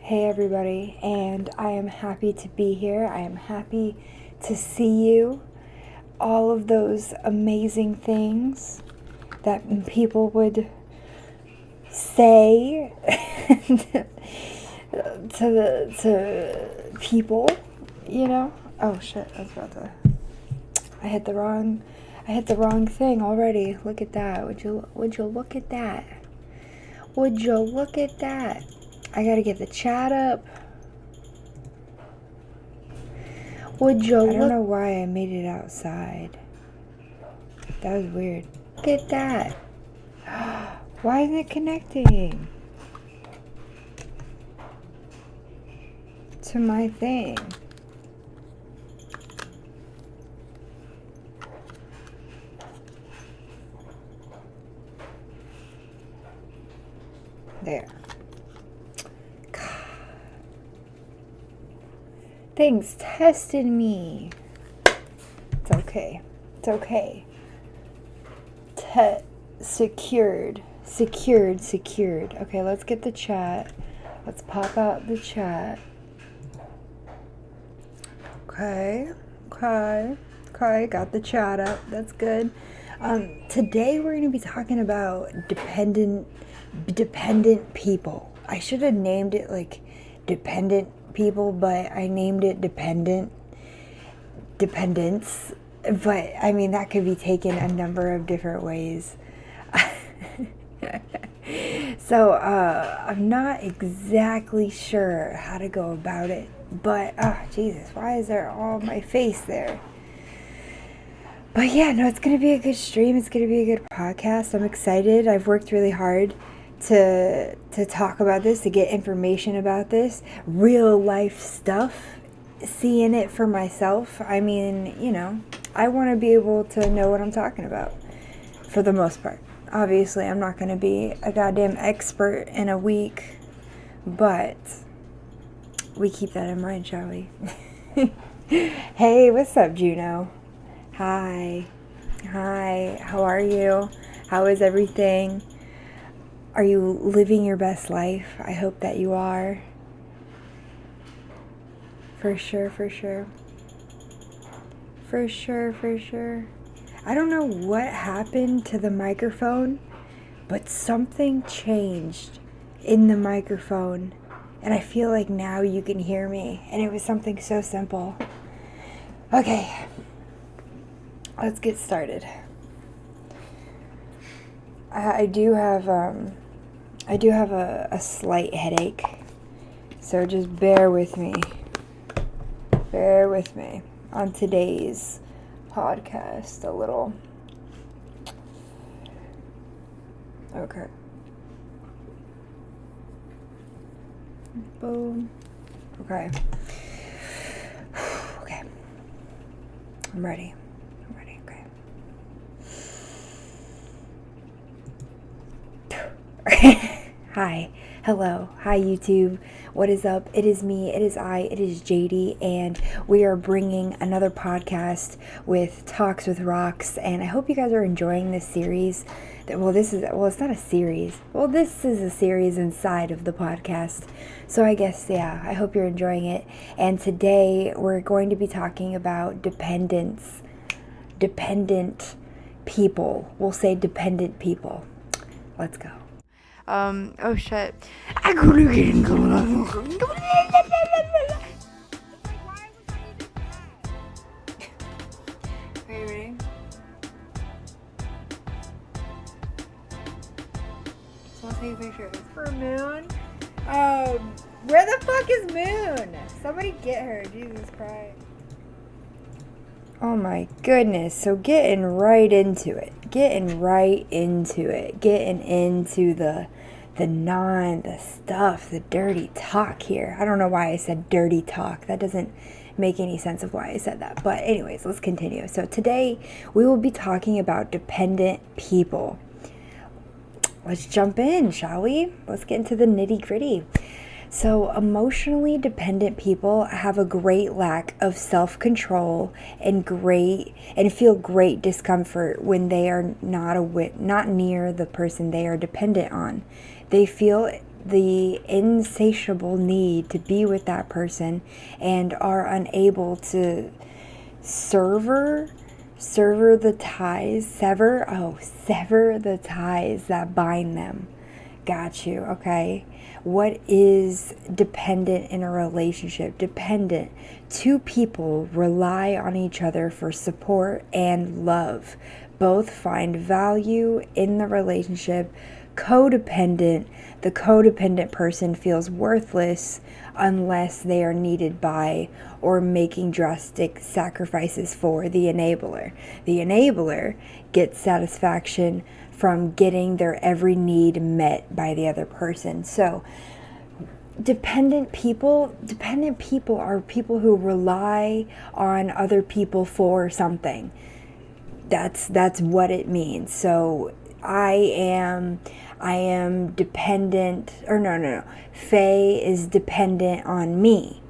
Hey everybody, and I am happy to be here. I am happy to see you. All of those amazing things that people would say to people, you know? Oh shit, I hit the wrong thing already. Look at that. Would you look at that? Would you look at that? I gotta get the chat up. I don't know why I made it outside. That was weird. Look at that. Why isn't it connecting to my thing? There. Things tested me. It's okay. It's okay. Secured. Okay, let's get the chat. Let's pop out the chat. Okay. Got the chat up. That's good. Today we're going to be talking about dependent people. I should have named it like dependent people, but I named it dependence. But I mean, that could be taken a number of different ways. So I'm not exactly sure how to go about it, but Jesus, why is there all my face there? But yeah, no, it's gonna be a good stream. It's gonna be a good podcast. I'm excited. I've worked really hard to talk about this, to get information about this, real life stuff, seeing it for myself. I mean, you know, I want to be able to know what I'm talking about for the most part. Obviously, I'm not going to be a goddamn expert in a week, but we keep that in mind, shall we? Hey, what's up, Juno? Hi, how are you? How is everything? Are you living your best life? I hope that you are. For sure. I don't know what happened to the microphone, but something changed in the microphone. And I feel like now you can hear me. And it was something so simple. Okay, let's get started. I do have a slight headache, so just bear with me on today's podcast a little. Okay. Boom. Okay. Okay. I'm ready. Okay. Hi. Hello. Hi, YouTube. What is up? It is me. It is I. It is JD. And we are bringing another podcast with Talks with Rocks. And I hope you guys are enjoying this series. It's not a series. Well, this is a series inside of the podcast. So I guess, yeah, I hope you're enjoying it. And today we're going to be talking about dependent people. We'll say dependent people. Let's go. Oh shit. Are you ready? So I'll take a picture of this for Moon. Where the fuck is Moon? Somebody get her, Jesus Christ. Oh my goodness. So getting right into it. Getting into the stuff, the dirty talk here. I don't know why I said dirty talk. That doesn't make any sense of why I said that. But anyways, let's continue. So today we will be talking about dependent people. Let's jump in, shall we? Let's get into the nitty-gritty. So emotionally dependent people have a great lack of self-control and feel great discomfort when they are not near the person they are dependent on. They feel the insatiable need to be with that person and are unable to sever the ties, sever the ties that bind them. Got you, okay? What is dependent in a relationship? Dependent. Two people rely on each other for support and love. Both find value in the relationship. Codependent. The codependent person feels worthless unless they are needed by or making drastic sacrifices for the enabler. The enabler gets satisfaction from getting their every need met by the other person. So dependent people are people who rely on other people for something. That's what it means. So I am dependent, or no. Faye is dependent on me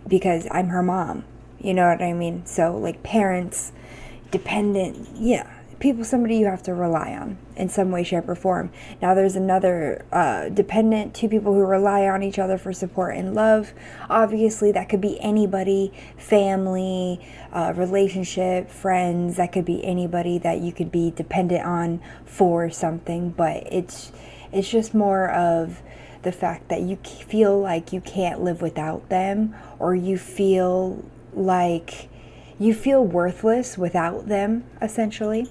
because I'm her mom. You know what I mean? So like parents, dependent, yeah. People, somebody you have to rely on in some way, shape, or form. Now there's another dependent, two people who rely on each other for support and love. Obviously that could be anybody, family, relationship, friends. That could be anybody that you could be dependent on for something, but it's just more of the fact that you feel like you can't live without them, or you feel like you feel worthless without them, essentially.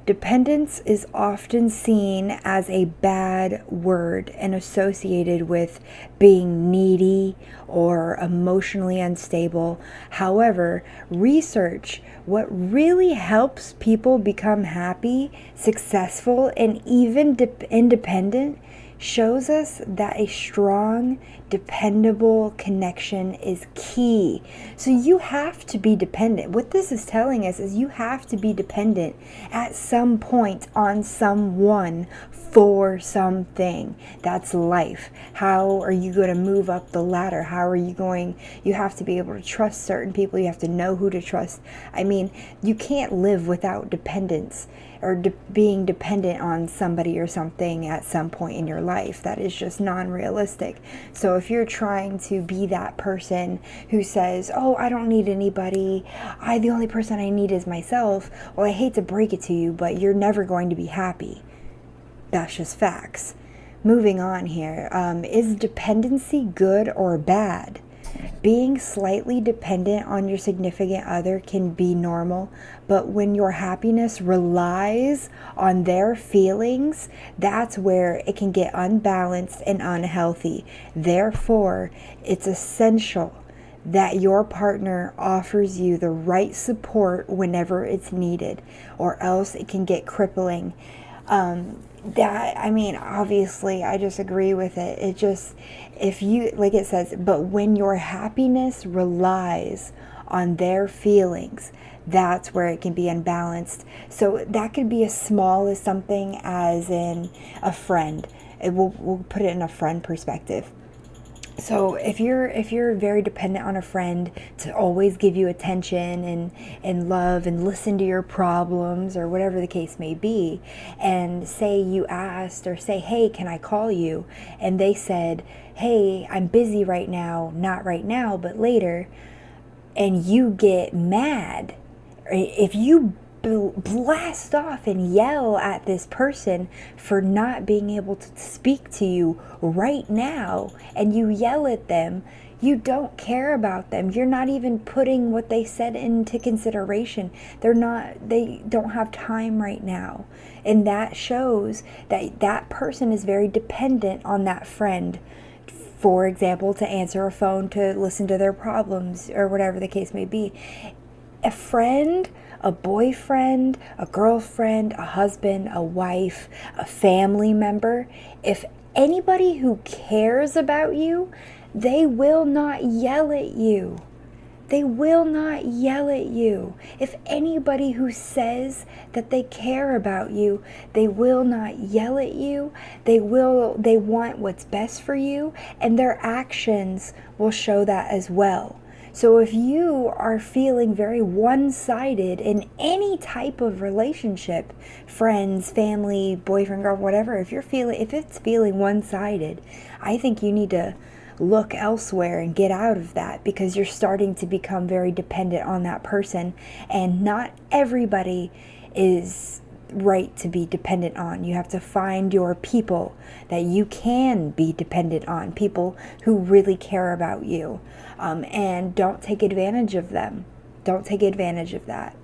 Dependence is often seen as a bad word and associated with being needy or emotionally unstable. However, research what really helps people become happy, successful, and even independent shows us that a strong, dependable connection is key. So you have to be dependent. What this is telling us is you have to be dependent at some point on someone for something. That's life. How are you going to move up the ladder? How are you going? You have to be able to trust certain people. You have to know who to trust. I mean, you can't live without dependence or being dependent on somebody or something at some point in your life. That is just non-realistic. So if you're trying to be that person who says, oh, I don't need anybody, the only person I need is myself, well, I hate to break it to you, but you're never going to be happy. That's just facts. Moving on here, is dependency good or bad? Being slightly dependent on your significant other can be normal, but when your happiness relies on their feelings, that's where it can get unbalanced and unhealthy. Therefore, it's essential that your partner offers you the right support whenever it's needed, or else it can get crippling. Obviously I just agree with it. It just, if you, like it says, but when your happiness relies on their feelings, that's where it can be unbalanced. So that could be as small as something as in a friend. We'll put it in a friend perspective. So if you're very dependent on a friend to always give you attention and love and listen to your problems or whatever the case may be, and say you asked or say, hey, can I call you? And they said, hey, I'm busy right now, not right now, but later, and you get mad, if you blast off and yell at this person for not being able to speak to you right now, and you yell at them, you don't care about them. You're not even putting what they said into consideration. They don't have time right now. And that shows that that person is very dependent on that friend. For example, to answer a phone, to listen to their problems, or whatever the case may be. A friend, a boyfriend, a girlfriend, a husband, a wife, a family member, if anybody who cares about you, they will not yell at you. They will not yell at you. If anybody who says that they care about you, they will not yell at you. They want what's best for you, and their actions will show that as well. So if you are feeling very one-sided in any type of relationship, friends, family, boyfriend, girl, whatever, if it's feeling one-sided, I think you need to look elsewhere and get out of that, because you're starting to become very dependent on that person, and not everybody is right to be dependent on. You have to find your people that you can be dependent on, people who really care about you, and don't take advantage of them. Don't take advantage of that.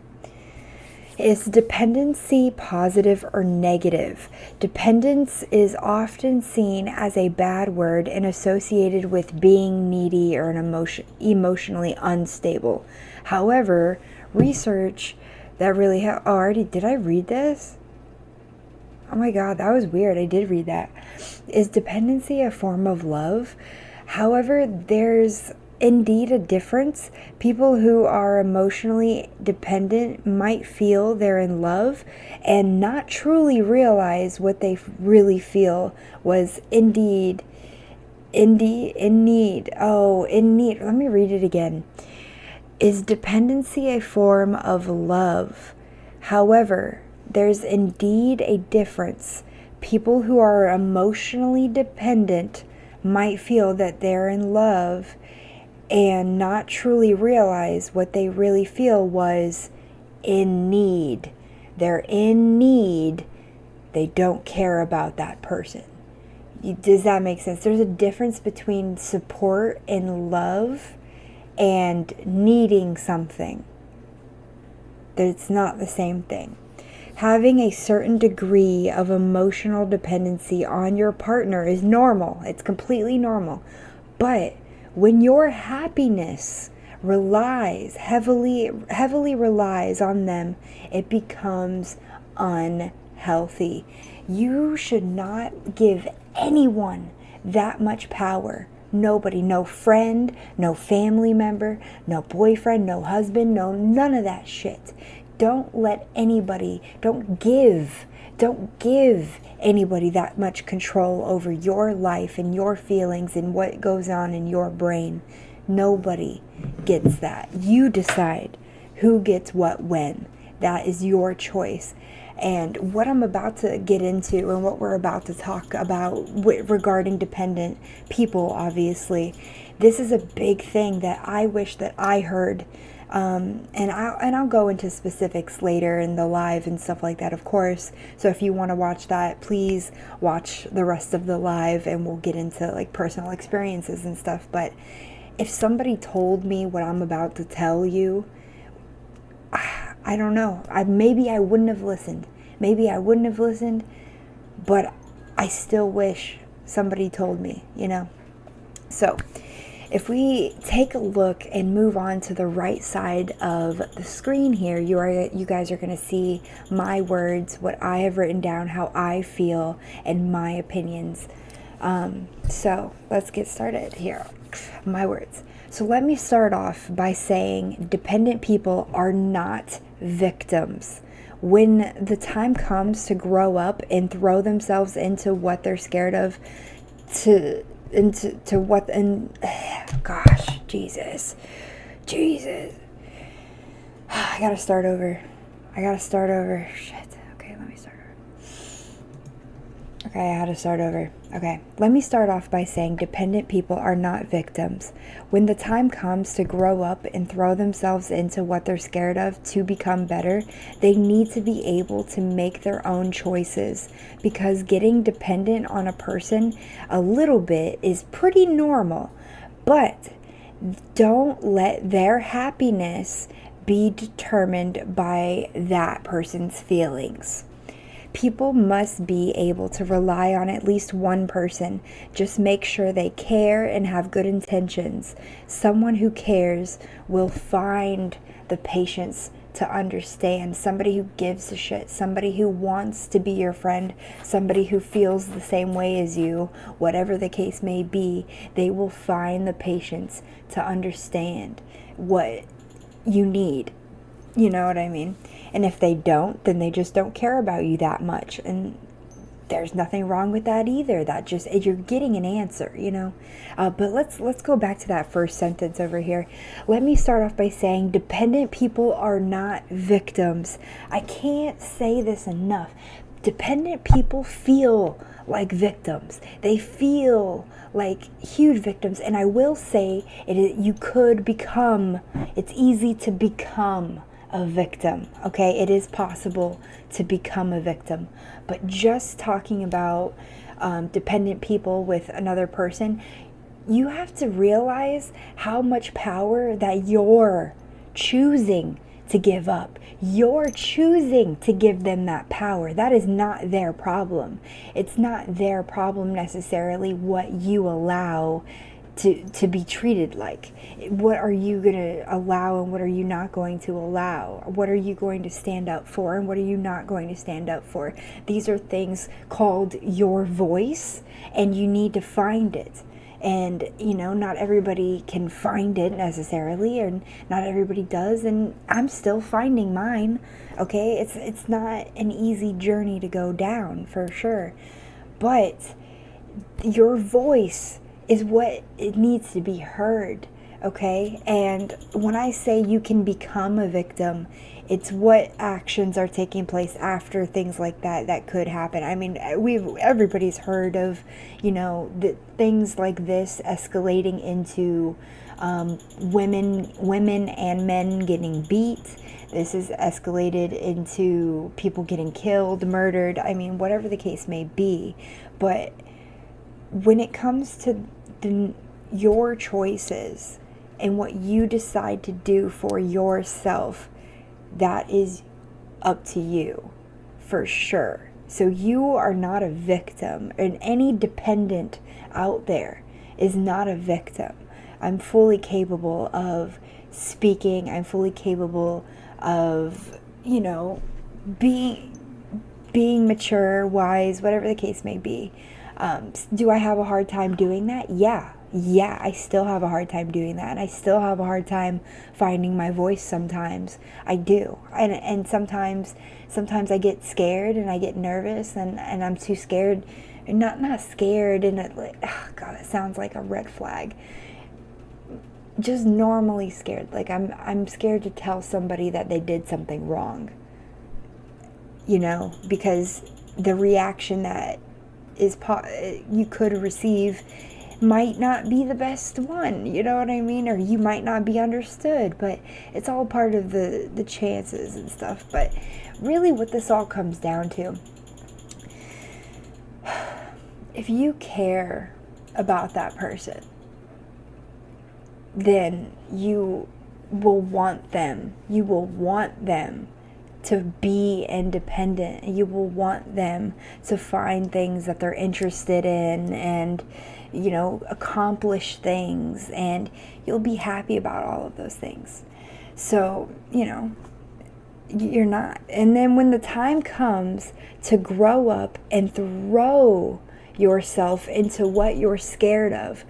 Is dependency positive or negative? Dependence is often seen as a bad word and associated with being needy or emotionally unstable. However, research that really did I read this? Oh my God, that was weird. I did read that. Is dependency a form of love? However, there's indeed a difference. People who are emotionally dependent might feel they're in love and not truly realize what they really feel was in need. Let me read it again. Is dependency a form of love? However, there's indeed a difference. People who are emotionally dependent might feel that they're in love and not truly realize what they really feel was in need. They're in need. They don't care about that person. Does that make sense? There's a difference between support and love and needing something. It's not the same thing. Having a certain degree of emotional dependency on your partner is normal. It's completely normal. But when your happiness heavily relies on them, it becomes unhealthy. You should not give anyone that much power. Nobody, no friend, no family member, no boyfriend, no husband, none of that shit. Don't give anybody that much control over your life and your feelings and what goes on in your brain. Nobody gets that. You decide who gets what when. That is your choice. And what I'm about to get into and what we're about to talk about regarding dependent people, obviously, this is a big thing that I wish that I heard. And I'll go into specifics later in the live and stuff like that, of course. So if you want to watch that, please watch the rest of the live and we'll get into like personal experiences and stuff. But if somebody told me what I'm about to tell you, I don't know. Maybe I wouldn't have listened. But I still wish somebody told me, So if we take a look and move on to the right side of the screen here, you guys are going to see my words, what I have written down, how I feel, and my opinions. So let's get started here. My words. So let me start off by saying dependent people are not victims. When the time comes to grow up and throw themselves into what they're scared of, gosh, Jesus. I gotta start over. Shit. Okay, let me start over. Okay, I had to start over. Okay, let me start off by saying dependent people are not victims. When the time comes to grow up and throw themselves into what they're scared of to become better, they need to be able to make their own choices, because getting dependent on a person a little bit is pretty normal. But don't let their happiness be determined by that person's feelings. People must be able to rely on at least one person. Just make sure they care and have good intentions. Someone who cares will find the patience to understand. Somebody who gives a shit. Somebody who wants to be your friend. Somebody who feels the same way as you. Whatever the case may be, they will find the patience to understand what you need. You know what I mean? And if they don't, then they just don't care about you that much. And there's nothing wrong with that either. That just, you're getting an answer, but let's go back to that first sentence over here. Let me start off by saying dependent people are not victims. I can't say this enough. Dependent people feel like victims. They feel like huge victims. And I will say it's easy to become a victim. Okay, it is possible to become a victim. But just talking about dependent people with another person, you have to realize how much power that you're choosing to give up. You're choosing to give them that power. That is not their problem. It's not their problem necessarily what you allow to be treated like. What are you going to allow and what are you not going to allow? What are you going to stand up for and what are you not going to stand up for? These are things called your voice, and you need to find it. And, not everybody can find it necessarily, and not everybody does, and I'm still finding mine, okay? It's not an easy journey to go down, for sure. But your voice is what it needs to be heard, okay? And when I say you can become a victim, it's what actions are taking place after things like that could happen. I mean, everybody's heard of, the things like this escalating into women and men getting beat. This is escalated into people getting killed, murdered. I mean, whatever the case may be. But when it comes to your choices and what you decide to do for yourself, that is up to you, for sure. So you are not a victim, and any dependent out there is not a victim. I'm fully capable of speaking. I'm fully capable of, being mature, wise, whatever the case may be. Do I have a hard time doing that? Yeah, I still have a hard time doing that. And I still have a hard time finding my voice sometimes. I do. And sometimes I get scared and I get nervous and I'm too scared. Not scared and God, it sounds like a red flag. Just normally scared. Like I'm scared to tell somebody that they did something wrong. Because the reaction that you could receive might not be the best one, you know what I mean? Or you might not be understood, but it's all part of the chances and stuff. But really what this all comes down to, if you care about that person, then you will want them to be independent. You will want them to find things that they're interested in and, accomplish things, and you'll be happy about all of those things. So, you're not. And then when the time comes to grow up and throw yourself into what you're scared of,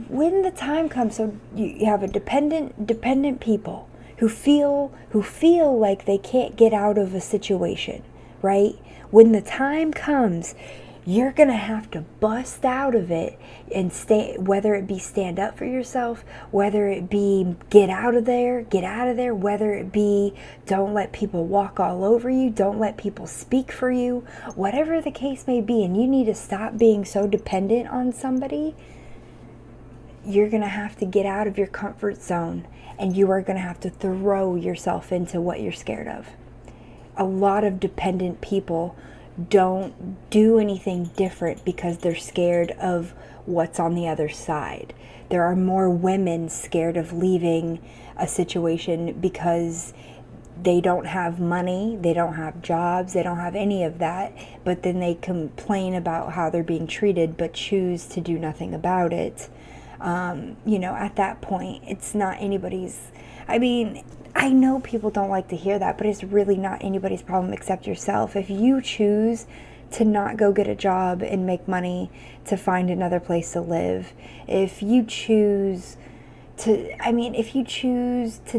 when the time comes, so you have a dependent people who feel like they can't get out of a situation, right? When the time comes, you're going to have to bust out of it and whether it be stand up for yourself, whether it be get out of there, whether it be don't let people walk all over you, don't let people speak for you, whatever the case may be, and you need to stop being so dependent on somebody. You're going to have to get out of your comfort zone, and you are going to have to throw yourself into what you're scared of. A lot of dependent people don't do anything different because they're scared of what's on the other side. There are more women scared of leaving a situation because they don't have money, they don't have jobs, they don't have any of that, but then they complain about how they're being treated but choose to do nothing about it. At that point, it's not anybody's, I know people don't like to hear that, but it's really not anybody's problem except yourself. If you choose to not go get a job and make money to find another place to live, if you choose to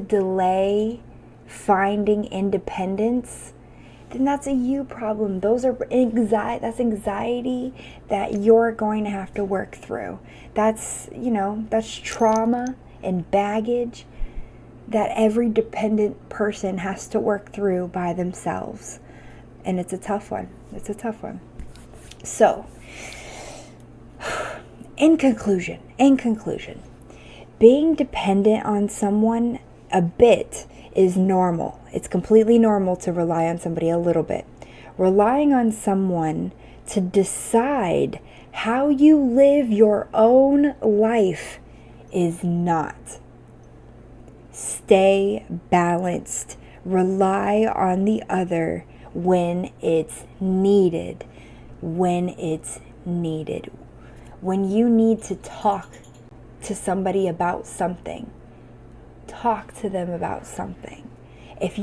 delay finding independence, then that's a you problem. Those are that's anxiety that you're going to have to work through. That's, that's trauma and baggage that every dependent person has to work through by themselves. And it's a tough one. It's a tough one. So, in conclusion, being dependent on someone a bit is normal. It's completely normal to rely on somebody a little bit. Relying on someone to decide how you live your own life is not. Stay balanced. Rely on the other when it's needed. When it's needed. When you need to talk to somebody about something, talk to them about something. If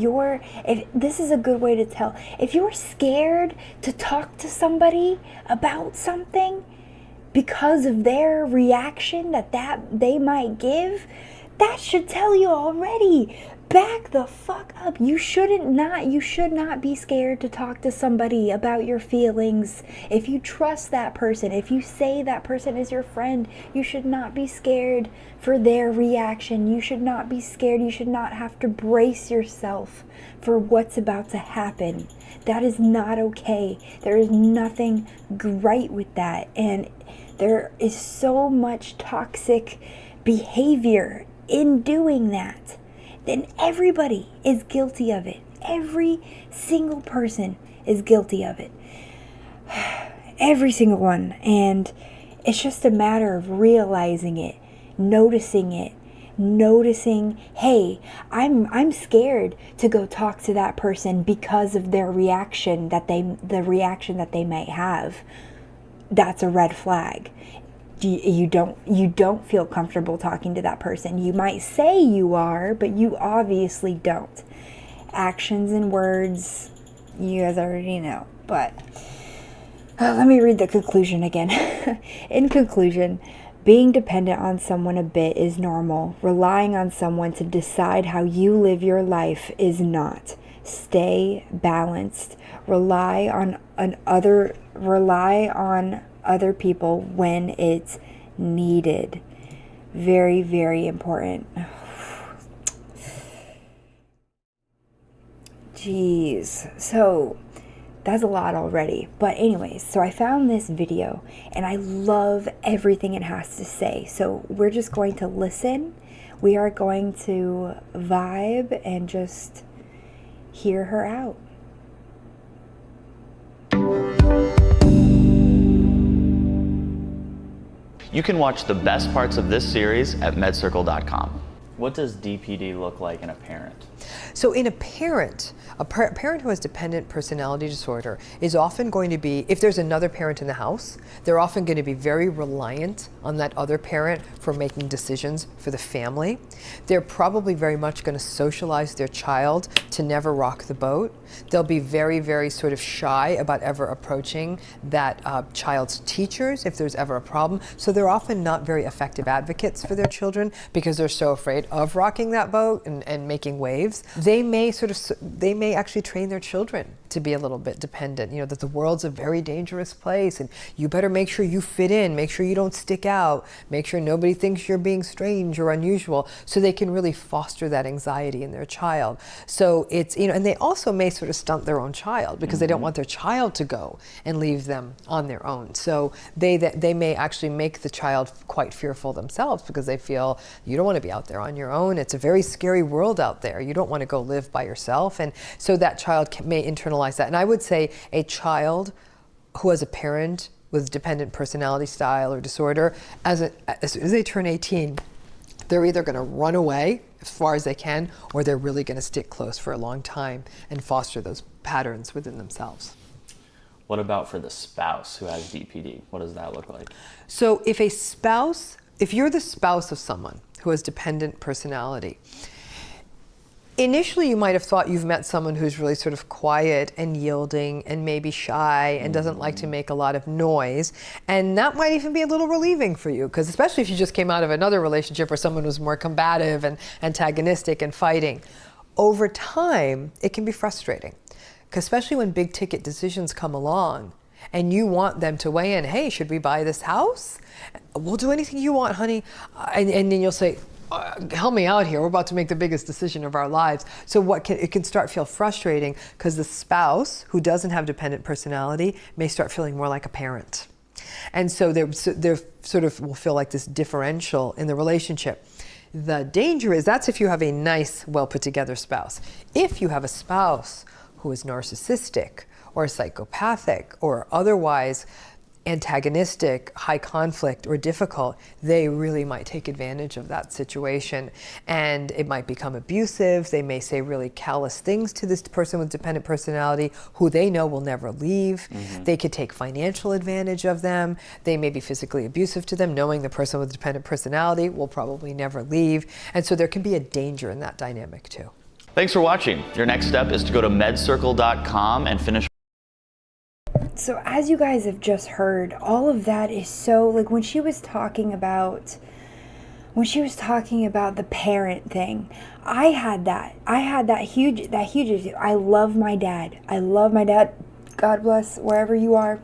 this is a good way to tell, if you're scared to talk to somebody about something because of their reaction that they might give, that should tell you already. Back the fuck up. You should not be scared to talk to somebody about your feelings. If you trust that person, if you say that person is your friend, you should not be scared for their reaction. You should not be scared. You should not have to brace yourself for what's about to happen. That is not okay. There is nothing great with that. And there is so much toxic behavior in doing that. Then everybody is guilty of it. Every single person is guilty of it. Every single one. And it's just a matter of realizing it, noticing, hey, I'm scared to go talk to that person because of their reaction the reaction that they might have. That's a red flag. You don't feel comfortable talking to that person. You might say you are, but you obviously don't. Actions and words, you guys already know. But let me read the conclusion again. In conclusion, being dependent on someone a bit is normal. Relying on someone to decide how you live your life is not. Stay balanced. Rely on other people when it's needed. Very, very important. Jeez. So that's a lot already. But anyways, so I found this video and I love everything it has to say. So we're just going to listen. We are going to vibe and just hear her out. You can watch the best parts of this series at medcircle.com. What does DPD look like in a parent? So in a parent who has dependent personality disorder is often going to be, if there's another parent in the house, they're often going to be very reliant on that other parent for making decisions for the family. They're probably very much going to socialize their child to never rock the boat. They'll be very, very sort of shy about ever approaching that child's teachers if there's ever a problem. So they're often not very effective advocates for their children because they're so afraid of rocking that boat and making waves. They may actually train their children to be a little bit dependent, that the world's a very dangerous place and you better make sure you fit in, make sure you don't stick out, make sure nobody thinks you're being strange or unusual, so they can really foster that anxiety in their child. So it's, and they also may sort of stunt their own child because they don't want their child to go and leave them on their own. So they may actually make the child quite fearful themselves because they feel you don't want to be out there on your own. It's a very scary world out there. You don't want to go live by yourself. And so that child may internalize that. And I would say a child who has a parent with dependent personality style or disorder, as soon as they turn 18, they're either going to run away as far as they can, or they're really going to stick close for a long time and foster those patterns within themselves. What about for the spouse who has DPD? What does that look like? So if you're the spouse of someone who has dependent personality, initially you might have thought you've met someone who's really sort of quiet and yielding and maybe shy and doesn't like to make a lot of noise. And that might even be a little relieving for you, because especially if you just came out of another relationship where someone was more combative and antagonistic and fighting. Over time, it can be frustrating. especially when big ticket decisions come along and you want them to weigh in. Hey, should we buy this house? We'll do anything you want, honey. And then you'll say, help me out here. We're about to make the biggest decision of our lives. So it can start feel frustrating because the spouse who doesn't have dependent personality may start feeling more like a parent. And so they're sort of will feel like this differential in the relationship. The danger is that's if you have a nice, well put together spouse. If you have a spouse who is narcissistic or psychopathic or otherwise antagonistic, high conflict, or difficult, they really might take advantage of that situation. And it might become abusive. They may say really callous things to this person with dependent personality who they know will never leave. They could take financial advantage of them. They may be physically abusive to them, knowing the person with dependent personality will probably never leave. And so there can be a danger in that dynamic too. Thanks for watching. Your next step is to go to medcircle.com and finish. So as you guys have just heard, all of that is so, like when she was talking about the parent thing, I had that huge issue. I love my dad. God bless wherever you are,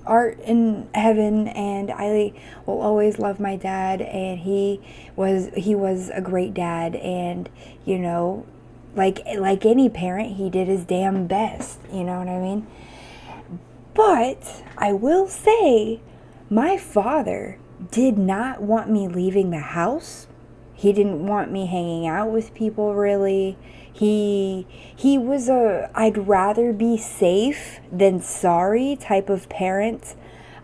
art in heaven, and I will always love my dad, and he was a great dad, and you know, like any parent, he did his damn best, you know what I mean? But I will say, my father did not want me leaving the house. He didn't want me hanging out with people, really. He was a I'd rather be safe than sorry type of parent.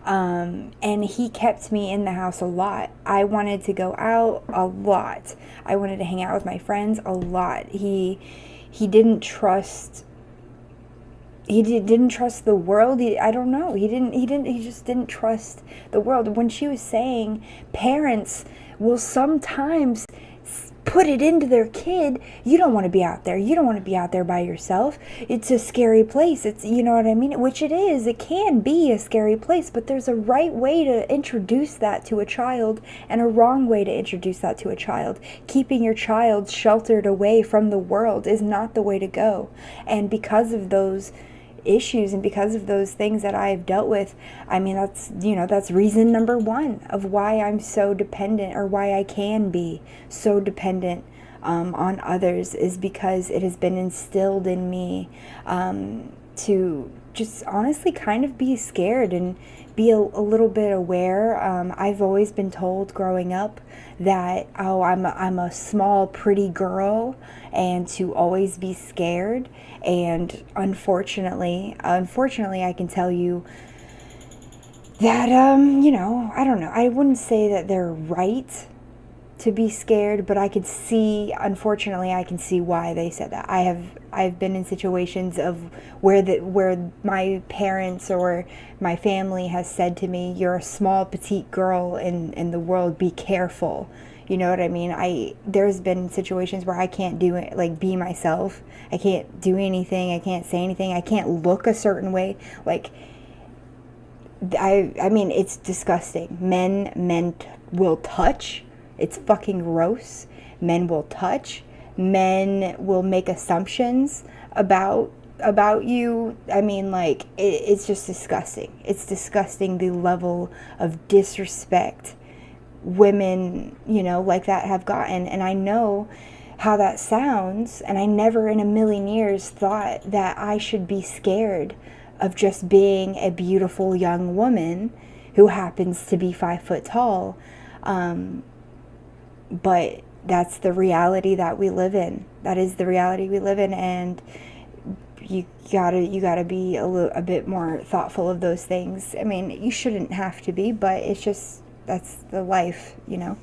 And he kept me in the house a lot. I wanted to go out a lot. I wanted to hang out with my friends a lot. He didn't trust. He didn't trust the world. I don't know. He just didn't trust the world. When she was saying parents will sometimes put it into their kid, you don't want to be out there. You don't want to be out there by yourself. It's a scary place. It's, you know what I mean? Which it is. It can be a scary place, but there's a right way to introduce that to a child and a wrong way to introduce that to a child. Keeping your child sheltered away from the world is not the way to go. And because of those issues and because of those things that I've dealt with, I mean, that's reason number one of why I'm so dependent, or why I can be so dependent on others, is because it has been instilled in me to just honestly kind of be scared and be a little bit aware. I've always been told growing up that, oh, I'm a small, pretty girl, and to always be scared. And unfortunately, I can tell you that, you know, I don't know. I wouldn't say that they're right to be scared, but I can see why they said that. I've been in situations of where my parents or my family has said to me, "You're a small, petite girl in the world. Be careful." You know what I mean? There's been situations where I can't do it, like be myself. I can't do anything. I can't say anything. I can't look a certain way. Like, I mean, it's disgusting. Men will touch. It's fucking gross. Men will touch. Men will make assumptions about you. I mean, like, it's just disgusting. It's disgusting, the level of disrespect women, you know, like that have gotten. And I know how that sounds, and I never in a million years thought that I should be scared of just being a beautiful young woman who happens to be 5 foot tall. But that's the reality that we live in. That is the reality we live in, and you gotta be a bit more thoughtful of those things. I mean, you shouldn't have to be, but it's just, that's the life, you know.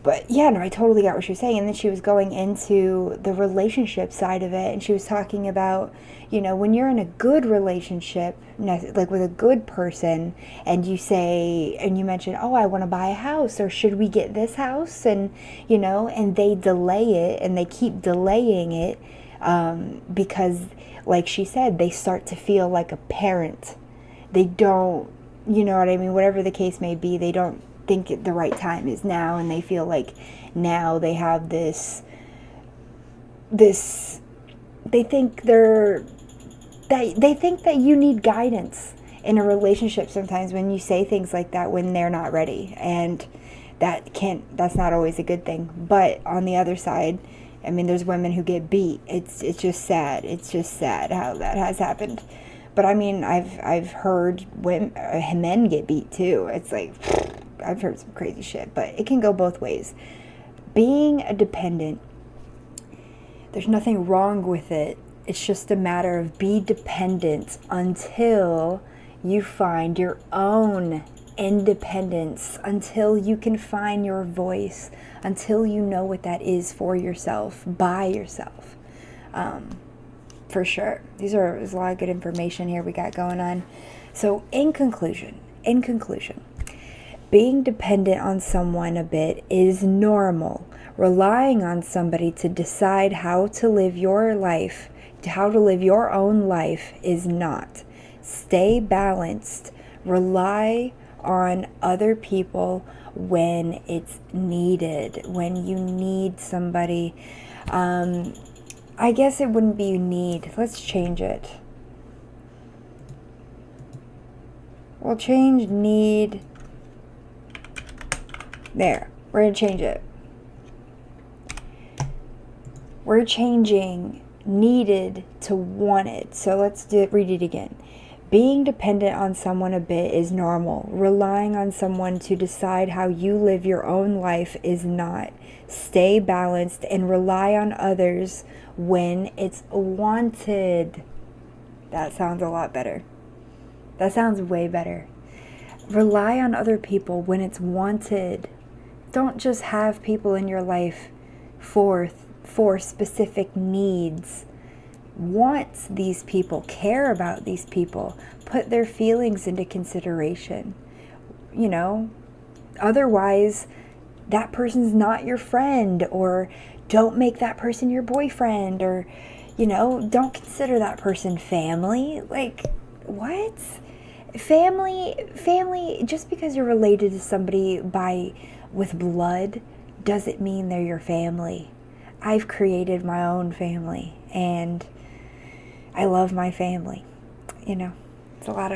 But yeah, no, I totally got what she was saying. And then she was going into the relationship side of it, and she was talking about, you know, when you're in a good relationship, like with a good person, and you say, and you mention, oh, I want to buy a house, or should we get this house? And, you know, and they delay it, and they keep delaying it because, like she said, they start to feel like a parent. They don't, you know what I mean? Whatever the case may be, they don't think the right time is now, and they feel like now they have this they think they're that they think that you need guidance in a relationship sometimes when you say things like that when they're not ready, and that's not always a good thing. But on the other side, I mean, there's women who get beat. It's just sad. It's just sad how that has happened. But I mean, I've heard men get beat too. It's like, I've heard some crazy shit, but it can go both ways. Being a dependent, there's nothing wrong with it. It's just a matter of be dependent until you find your own independence, until you can find your voice, until you know what that is for yourself, by yourself. For sure. There's a lot of good information here we got going on. So in conclusion, being dependent on someone a bit is normal. Relying on somebody to decide how to live your life, how to live your own life, is not. Stay balanced. Rely on other people when it's needed, when you need somebody. I guess it wouldn't be you need. Let's change it. We'll change need. There. We're going to change it. We're changing needed to wanted. So let's read it again. Being dependent on someone a bit is normal. Relying on someone to decide how you live your own life is not. Stay balanced and rely on others when it's wanted. That sounds a lot better. That sounds way better. Rely on other people when it's wanted. Don't just have people in your life for specific needs. Want these people, care about these people, put their feelings into consideration. You know, otherwise that person's not your friend, or don't make that person your boyfriend, or, you know, don't consider that person family. Like, what? Family, just because you're related to somebody with blood doesn't mean they're your family. I've created my own family, and I love my family. You know, it's a lot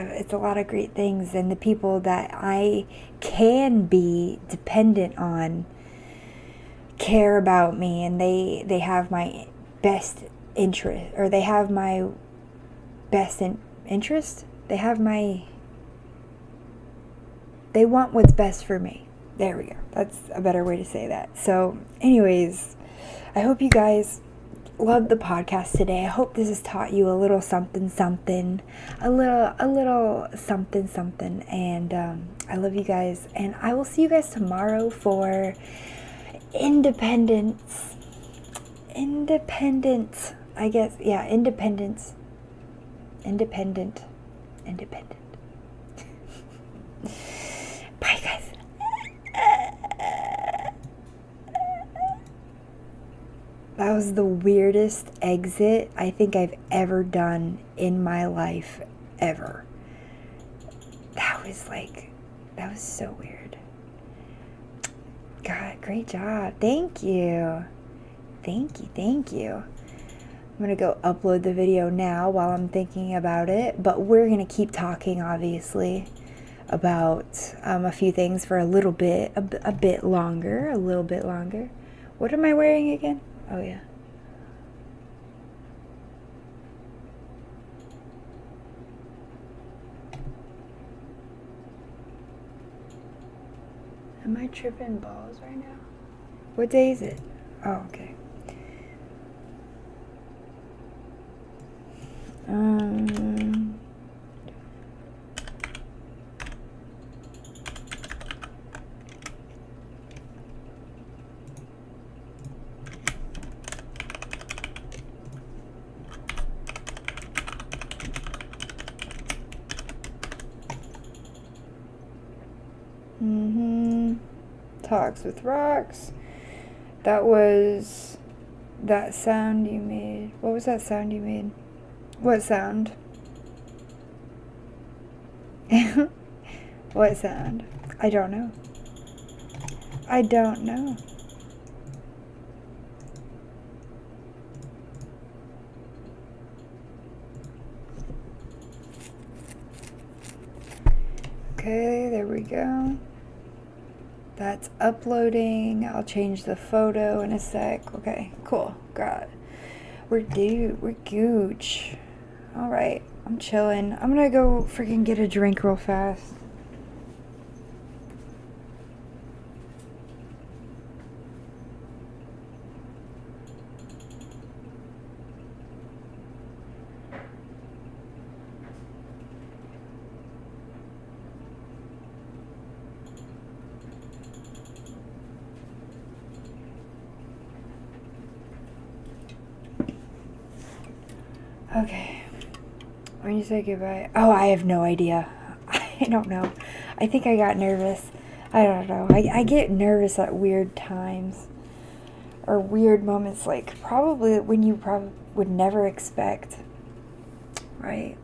of great things, and the people that I can be dependent on care about me, and they have my best interest, or they have my best interest. They want what's best for me. There we go. That's a better way to say that. So anyways, I hope you guys loved the podcast today. I hope this has taught you a little something, a little something. And I love you guys. And I will see you guys tomorrow for independence. I guess, yeah, independent. Bye, guys. That was the weirdest exit I think I've ever done in my life, ever. That was so weird. God, great job. Thank you. I'm going to go upload the video now while I'm thinking about it, but we're going to keep talking, obviously, about a few things for a little bit, a bit longer. What am I wearing again? Oh, yeah. Am I tripping balls right now? What day is it? Oh, okay. Talks with Rocks. That was that sound you made. What was that sound you made? What sound? What sound? I don't know. Okay, there we go. That's uploading. I'll change the photo in a sec. Okay, cool. God. We're gooch. Alright, I'm chilling. I'm gonna go freaking get a drink real fast. Okay. When you say goodbye, oh, I have no idea. I don't know. I think I got nervous. I don't know. I get nervous at weird times or weird moments, like probably when you probably would never expect, right?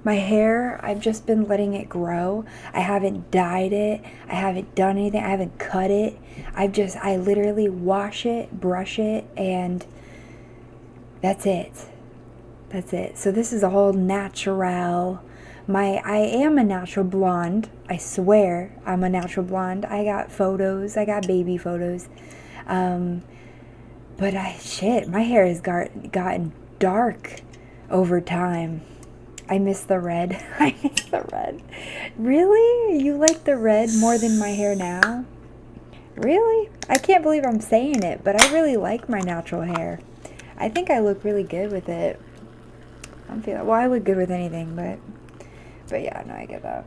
My hair, I've just been letting it grow. I haven't dyed it. I haven't done anything. I haven't cut it. I literally wash it, brush it, and that's it. That's it. So this is all natural. I am a natural blonde. I swear I'm a natural blonde. I got photos. I got baby photos. But my hair has gotten dark over time. I miss the red. I miss the red. Really? You like the red more than my hair now? Really? I can't believe I'm saying it, but I really like my natural hair. I think I look really good with it. I look good with anything, but yeah, no, I get that.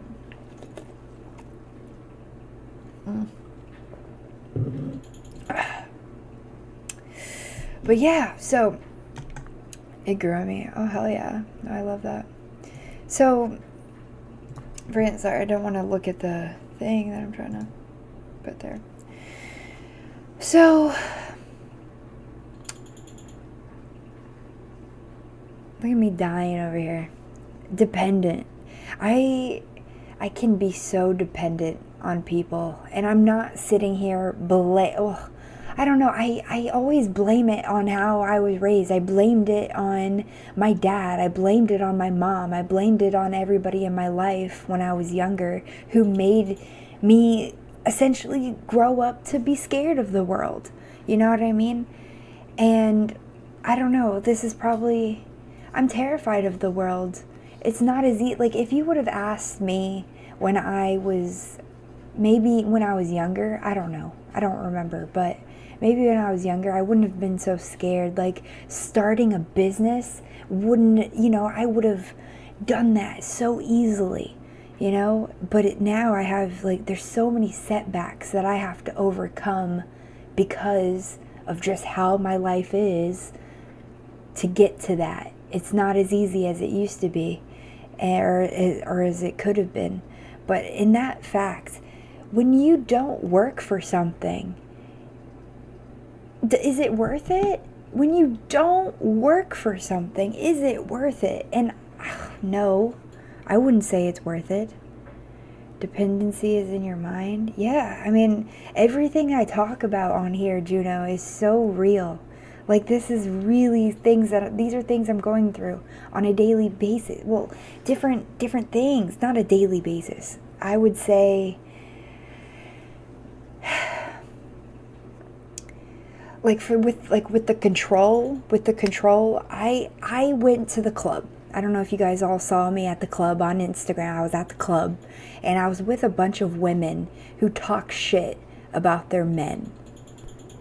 But yeah, so it grew on me. Oh, hell yeah. No, I love that. So, sorry, I don't want to look at the thing that I'm trying to put there. So, look at me dying over here. Dependent. I can be so dependent on people, and I'm not sitting here I don't know. I always blame it on how I was raised. I blamed it on my dad. I blamed it on my mom. I blamed it on everybody in my life when I was younger who made me essentially grow up to be scared of the world. You know what I mean? And I don't know. I'm terrified of the world. It's not as easy. Like, if you would have asked me when I was younger, I don't know. I don't remember, but maybe when I was younger, I wouldn't have been so scared. Like, starting a business I would have done that so easily, But now I have, there's so many setbacks that I have to overcome because of just how my life is to get to that. It's not as easy as it used to be, or as it could have been. But in that fact, when you don't work for something, is it worth it? When you don't work for something, is it worth it? And no, I wouldn't say it's worth it. Dependency is in your mind. Yeah, I mean, everything I talk about on here, Juno, is so real. This is really these are things I'm going through on a daily basis. Well, different things, not a daily basis. I would say, with the control, I went to the club. I don't know if you guys all saw me at the club on Instagram. I was at the club, and I was with a bunch of women who talk shit about their men.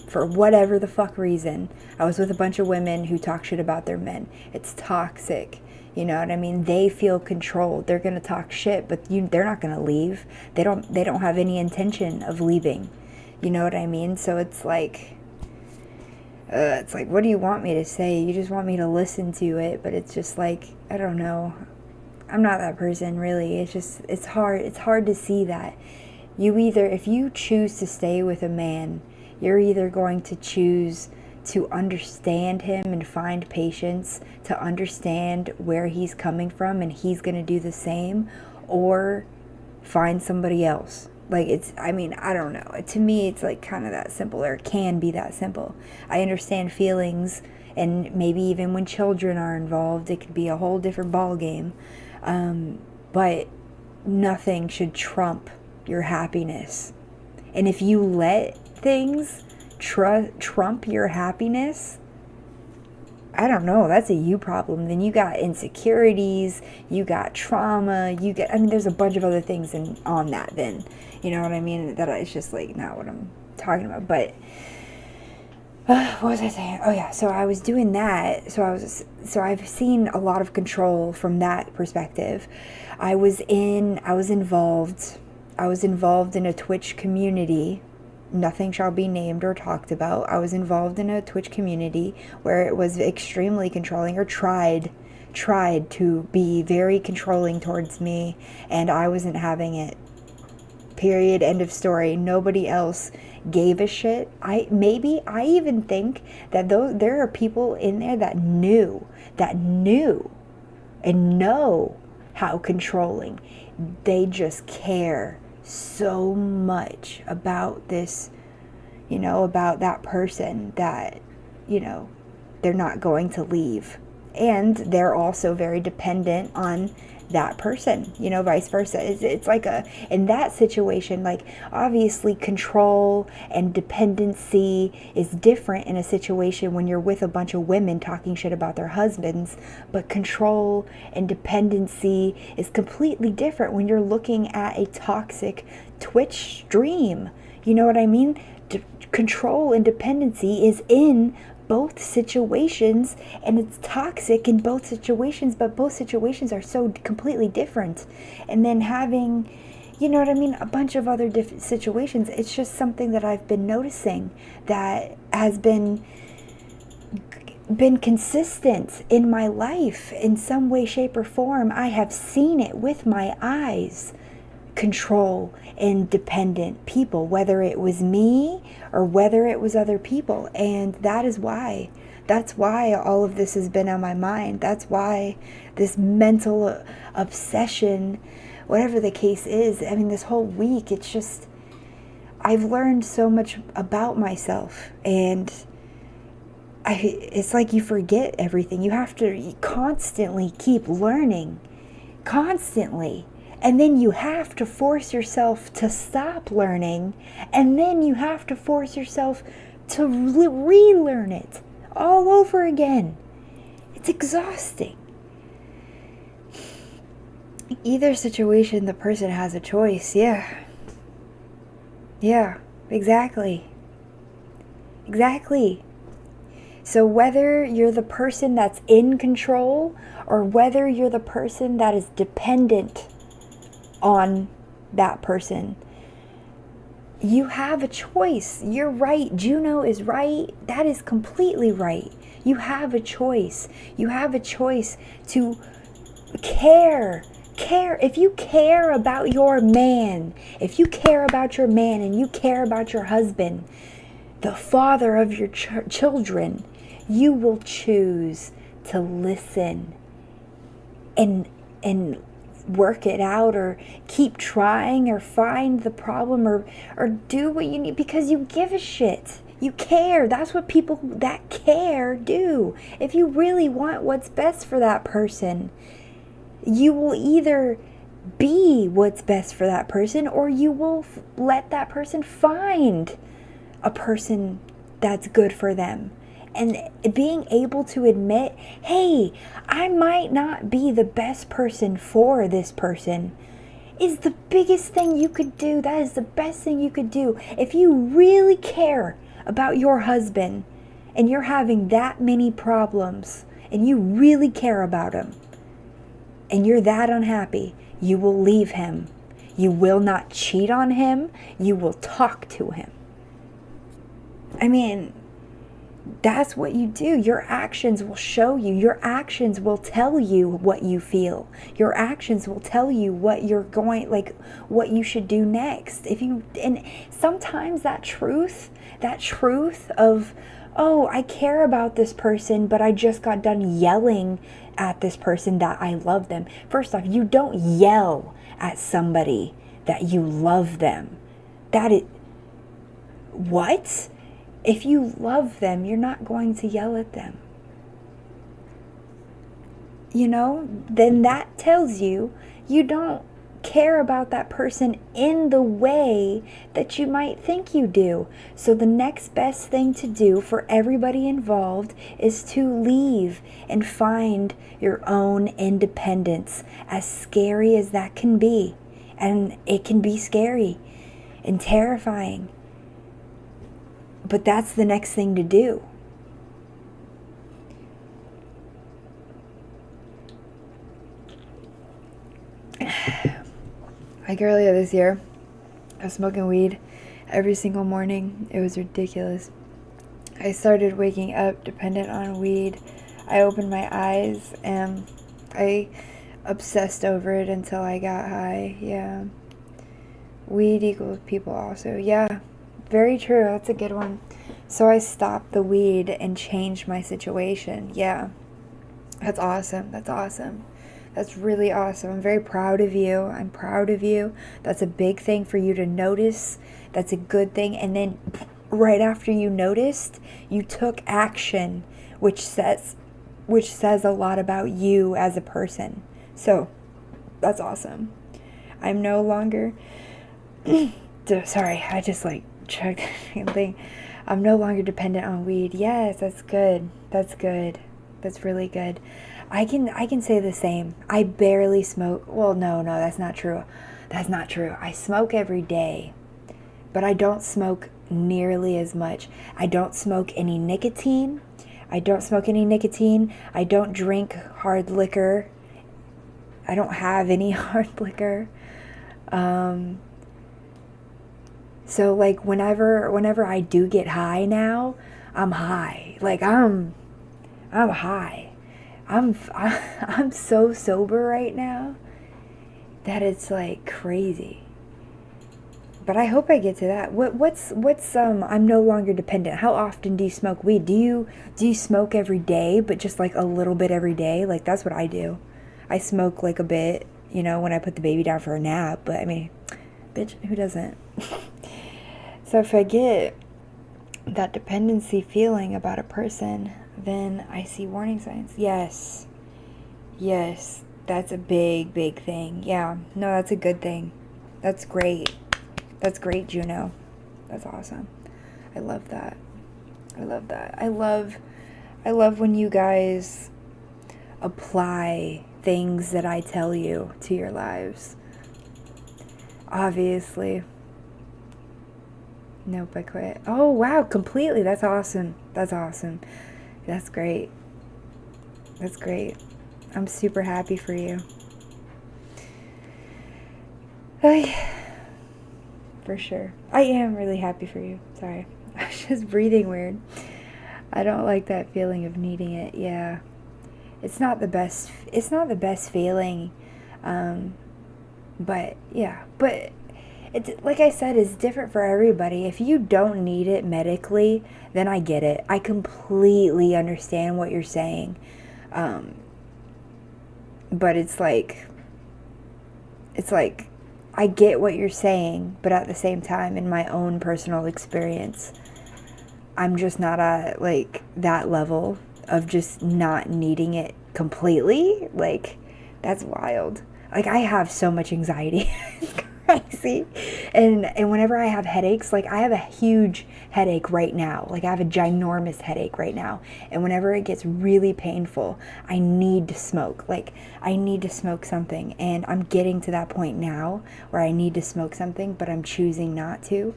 For whatever the fuck reason, I was with a bunch of women who talk shit about their men. It's toxic. You know what I mean? They feel controlled. They're gonna talk shit, but they're not gonna leave. They don't have any intention of leaving. You know what I mean? So it's like, what do you want me to say? You just want me to listen to it, but it's just I don't know. I'm not that person, really. It's hard to see that. If you choose to stay with a man, you're either going to choose to understand him and find patience, to understand where he's coming from, and he's going to do the same, or find somebody else. I don't know. To me, it's kind of that simple, or it can be that simple. I understand feelings, and maybe even when children are involved, it could be a whole different ball game. But nothing should trump your happiness. And if you let things trump your happiness, I don't know, that's a you problem. Then you got insecurities, you got trauma, there's a bunch of other things on that then. You know what I mean? That it's just like not what I'm talking about. But what was I saying? Oh yeah, so I was doing that. So I've seen a lot of control from that perspective. I was involved in a Twitch community. Nothing shall be named or talked about. I was involved in a Twitch community where it was extremely controlling, or tried to be very controlling towards me, and I wasn't having it. Period. End of story. Nobody else gave a shit. I even think that there are people in there that knew and know how controlling. They just care so much about this, about that person, that, they're not going to leave. And they're also very dependent on that person, vice versa. It's like in that situation, like, obviously control and dependency is different in a situation when you're with a bunch of women talking shit about their husbands, but control and dependency is completely different when you're looking at a toxic Twitch stream. You know what I mean? Control and dependency is in both situations, and it's toxic in both situations, but both situations are so completely different. And then having, a bunch of other different situations, it's just something that I've been noticing that has been consistent in my life in some way, shape, or form. I have seen it with my eyes. Control and dependent people, whether it was me or whether it was other people. And that's why all of this has been on my mind. That's why this mental obsession, whatever the case is, this whole week, it's just, I've learned so much about myself, and it's like you forget everything. You have to constantly keep learning, constantly. And then you have to force yourself to stop learning, and then you have to force yourself to relearn it all over again. It's exhausting. Either situation, the person has a choice. Yeah, exactly. So whether you're the person that's in control, or whether you're the person that is dependent on that person, you have a choice. You're right. Juno is right. That is completely right. You have a choice. You have a choice to care. If you care about your man, and you care about your husband, the father of your children, you will choose to listen and work it out, or keep trying, or find the problem, or do what you need because you give a shit. You care. That's what people that care do. If you really want what's best for that person, you will either be what's best for that person, or you will let that person find a person that's good for them. And being able to admit, hey, I might not be the best person for this person, is the biggest thing you could do. That is the best thing you could do. If you really care about your husband, and you're having that many problems, and you really care about him, and you're that unhappy, you will leave him. You will not cheat on him. You will talk to him. That's what you do. Your actions will show you. Your actions will tell you what you feel. Your actions will tell you what what you should do next. And sometimes that truth of, oh, I care about this person, but I just got done yelling at this person that I love them. First off, you don't yell at somebody that you love them. What? If you love them, you're not going to yell at them. Then that tells you you don't care about that person in the way that you might think you do. So the next best thing to do for everybody involved is to leave and find your own independence, as scary as that can be. And it can be scary and terrifying. But that's the next thing to do. Like earlier this year, I was smoking weed every single morning. It was ridiculous. I started waking up dependent on weed. I opened my eyes and I obsessed over it until I got high. Yeah. Weed equals people also. Yeah. Very true. That's a good one. So I stopped the weed and changed my situation. Yeah. That's awesome. That's awesome. That's really awesome. I'm very proud of you. I'm proud of you. That's a big thing for you to notice. That's a good thing. And then right after you noticed, you took action, which says a lot about you as a person. So that's awesome. I'm no longer sorry, I just like checked the thing. I'm no longer dependent on weed. Yes, that's good. That's good. That's really good. I can say the same. I barely smoke. Well, no, that's not true. That's not true. I smoke every day, but I don't smoke nearly as much. I don't smoke any nicotine. I don't drink hard liquor. I don't have any hard liquor. So like whenever I do get high now, I'm high. Like I'm high. I'm so sober right now that it's like crazy. But I hope I get to that. What's I'm no longer dependent. How often do you smoke weed? Do you smoke every day, but just like a little bit every day? Like that's what I do. I smoke like a bit, when I put the baby down for a nap, but I mean, bitch, who doesn't? So if I get that dependency feeling about a person, then I see warning signs. Yes, that's a big thing. Yeah, no, that's a good thing. That's great, Juno. That's awesome. I love that. I love when you guys apply things that I tell you to your lives. Obviously. Nope, I quit. Oh, wow, completely. That's awesome. That's great. I'm super happy for you. For sure. I am really happy for you. Sorry. I was just breathing weird. I don't like that feeling of needing it. Yeah. It's not the best feeling. But yeah, but it's like I said, it's different for everybody. If you don't need it medically, then I get it. I completely understand what you're saying. But it's like I get what you're saying, but at the same time, in my own personal experience, I'm just not at like that level of just not needing it completely. Like that's wild. Like I have so much anxiety. It's crazy. And whenever I have headaches, like I have a huge headache right now. Like I have a ginormous headache right now. And whenever it gets really painful, I need to smoke. Like I need to smoke something. And I'm getting to that point now where I need to smoke something, but I'm choosing not to.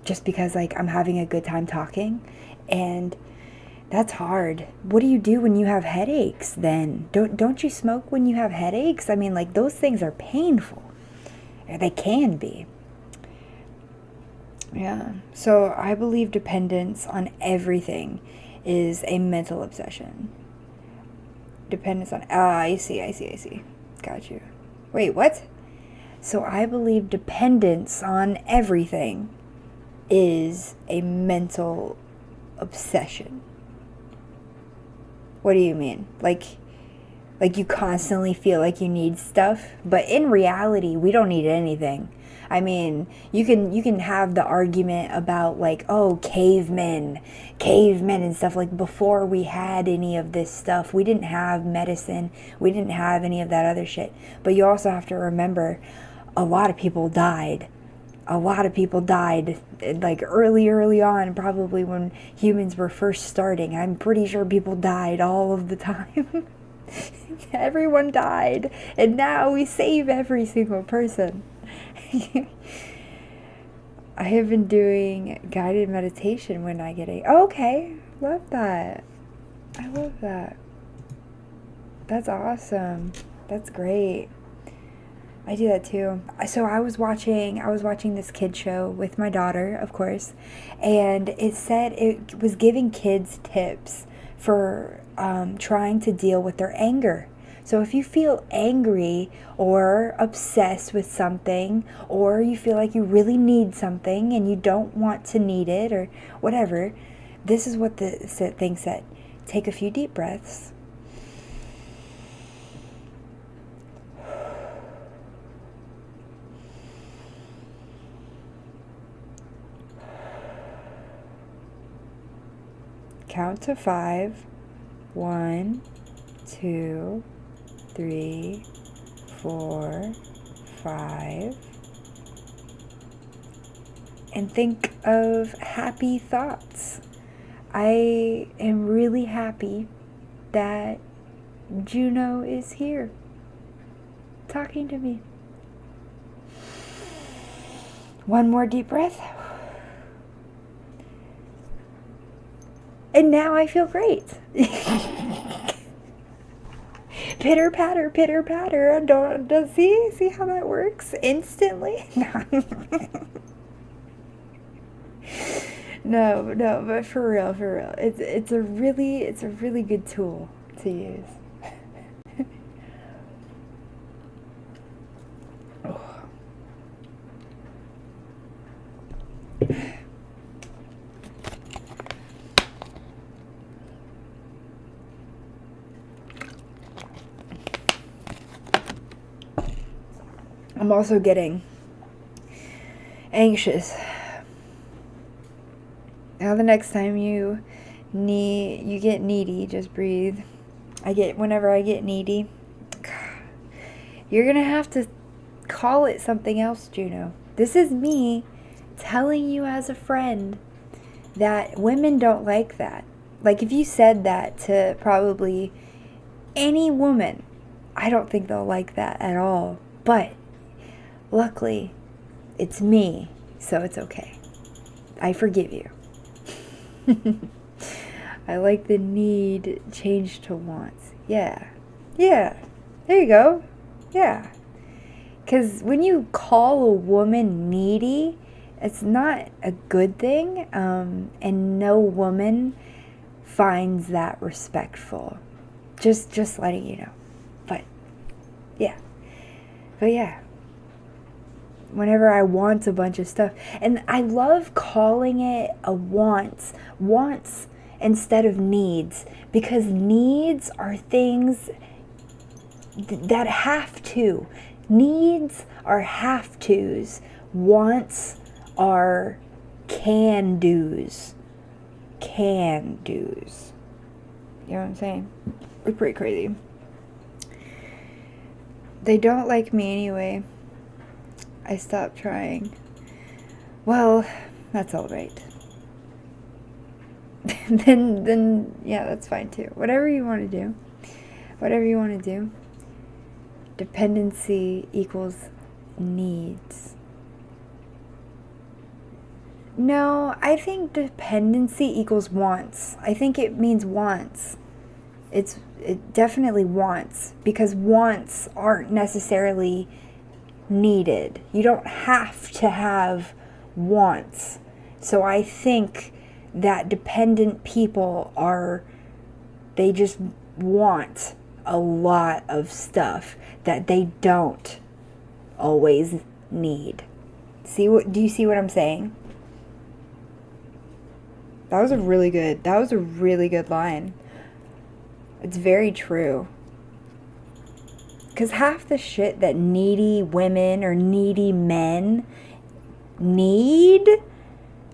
Just because like I'm having a good time talking, and that's hard. What do you do when you have headaches then? Don't you smoke when you have headaches? I mean, like those things are painful. Or they can be. Yeah. So I believe dependence on everything is a mental obsession. Dependence on I see. Got you. Wait, what? So I believe dependence on everything is a mental obsession. What do you mean? Like you constantly feel like you need stuff, but in reality, we don't need anything. I mean, you can have the argument about like, oh, cavemen and stuff. Like, before we had any of this stuff, we didn't have medicine, we didn't have any of that other shit. But you also have to remember, a lot of people died. A lot of people died, like early on, probably when humans were first starting. I'm pretty sure people died all of the time. Everyone died, and now we save every single person. I have been doing guided meditation when I get okay, love that. I love that. That's awesome. That's great. I do that too. So I was watching this kid show with my daughter, of course, and it said it was giving kids tips for trying to deal with their anger. So if you feel angry or obsessed with something, or you feel like you really need something and you don't want to need it or whatever, this is what the thing said. Take a few deep breaths. Count to 5. 1, 2, 3, 4, 5. And think of happy thoughts. I am really happy that Juno is here talking to me. One more deep breath. And now I feel great. Pitter patter, pitter patter. Don't see how that works instantly? No, but for real. It's a really good tool to use. I'm also getting anxious. Now the next time you get needy, just breathe. Whenever I get needy, you're gonna have to call it something else, Juno. This is me telling you as a friend that women don't like that. Like, if you said that to probably any woman, I don't think they'll like that at all. But luckily, it's me, so it's okay. I forgive you. I like the need changed to wants. Yeah. There you go. Yeah. Because when you call a woman needy, it's not a good thing, and no woman finds that respectful. Just letting you know. But yeah. Whenever I want a bunch of stuff, and I love calling it a wants instead of needs, because needs are things that have to. Needs are have tos. Wants are can do's. You know what I'm saying? It's pretty crazy. They don't like me anyway. I stopped trying. Well, that's all right. then yeah, that's fine too. Whatever you want to do. Dependency equals needs. No, I think dependency equals wants. I think it means wants. It definitely wants, because wants aren't necessarily needed. You don't have to have wants. So I think that dependent people they just want a lot of stuff that they don't always need. Do you see what I'm saying? That was a really good line. It's very true. Because half the shit that needy women or needy men need,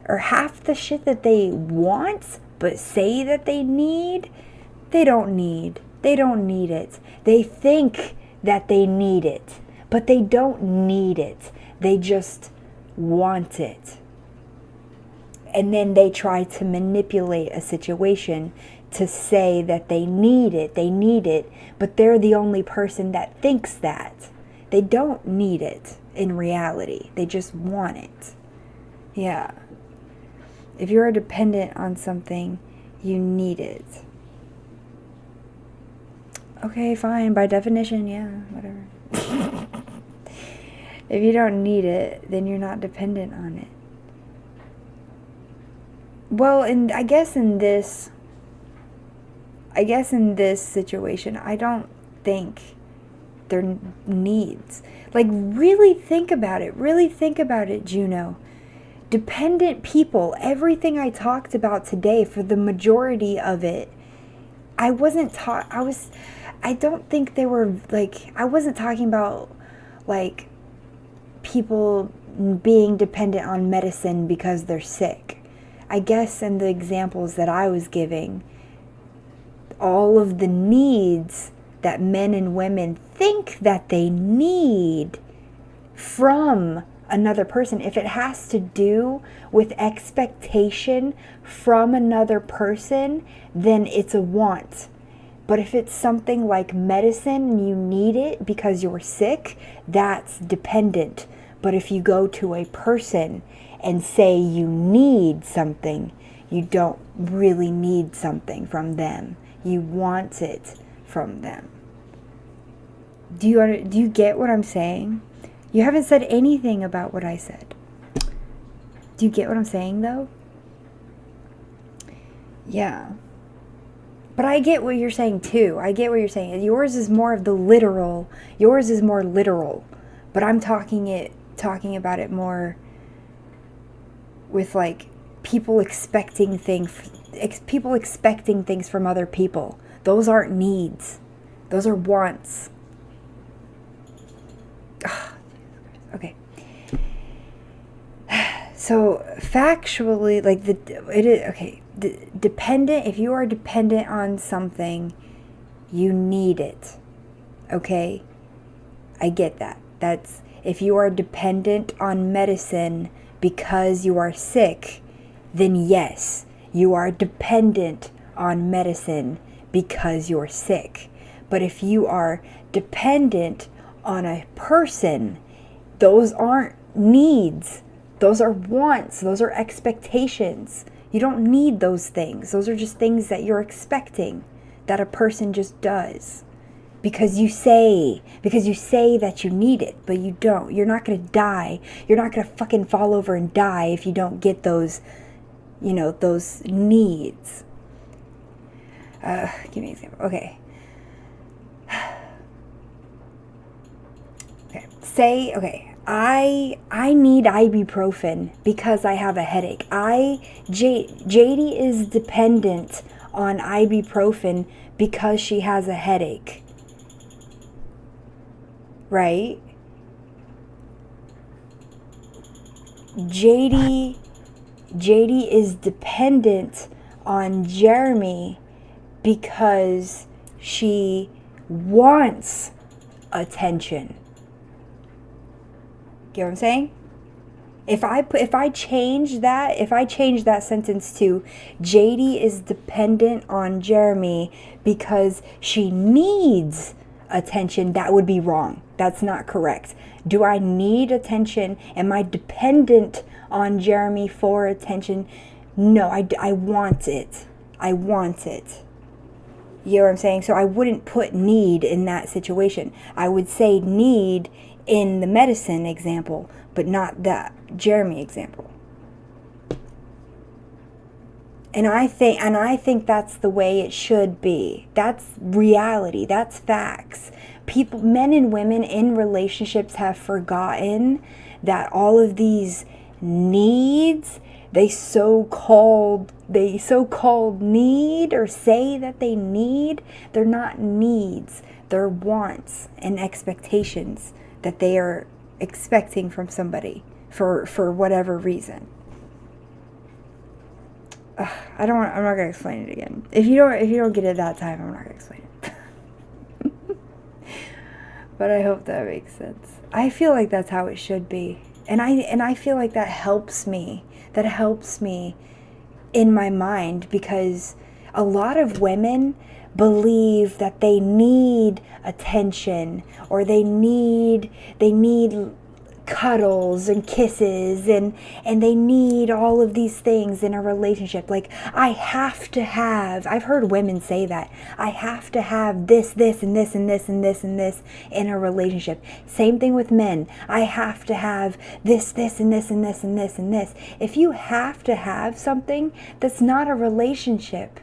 or half the shit that they want but say that they need, they don't need. They don't need it. They think that they need it, but they don't need it. They just want it. And then they try to manipulate a situation to say that they need it, but they're the only person that thinks that. They don't need it in reality. They just want it. Yeah. If you're dependent on something, you need it. Okay, fine. By definition, yeah, whatever. If you don't need it, then you're not dependent on it. Well, and I guess in this situation, I don't think they're needs. Like, really think about it. Really think about it, Juno. Dependent people, everything I talked about today, for the majority of it, I wasn't talking about, like, people being dependent on medicine because they're sick. I guess in the examples that I was giving, all of the needs that men and women think that they need from another person, if it has to do with expectation from another person, then it's a want. But if it's something like medicine and you need it because you're sick, that's dependent. But if you go to a person and say you need something, you don't really need something from them. You want it from them. Do you get what I'm saying? You haven't said anything about what I said. Do you get what I'm saying, though? Yeah. But I get what you're saying, too. I get what you're saying. Yours is more of the literal. Yours is more literal. But I'm talking about it more with, like, people expecting things from other people. Those aren't needs. Those are wants. Okay. So factually, like, dependent, if you are dependent on something, you need it. Okay? I get that. That's, if you are dependent on medicine because you are sick, then yes, you are dependent on medicine because you're sick. But if you are dependent on a person, those aren't needs. Those are wants. Those are expectations. You don't need those things. Those are just things that you're expecting that a person just does. Because you say that you need it, but you don't. You're not going to die. You're not going to fucking fall over and die if you don't get those, those needs. Give me an example. Okay. I need ibuprofen because I have a headache. JD is dependent on ibuprofen because she has a headache. Right? JD is dependent on Jeremy because she wants attention. Get what I'm saying? If I change that sentence to JD is dependent on Jeremy because she needs attention, that would be wrong. That's not correct. Do I need attention? Am I dependent on Jeremy for attention? No, I want it. I want it. You know what I'm saying? So I wouldn't put need in that situation. I would say need in the medicine example, but not that Jeremy example. And I think that's the way it should be. That's reality. That's facts. Men and women in relationships have forgotten that all of these needs, they so-called need or say that they need, they're not needs. their wants and expectations that they are expecting from somebody for whatever reason. I'm not gonna explain it again. If you don't get it that time, I'm not gonna explain it. But I hope that makes sense. I feel like that's how it should be, and I feel like that helps me. That helps me in my mind, because a lot of women believe that they need attention, or they need cuddles and kisses, and they need all of these things in a relationship. Like, I've heard women say that, I have to have this and this and this and this and this in a relationship. Same thing with men. I have to have this and this and this and this and this. If you have to have something, that's not a relationship.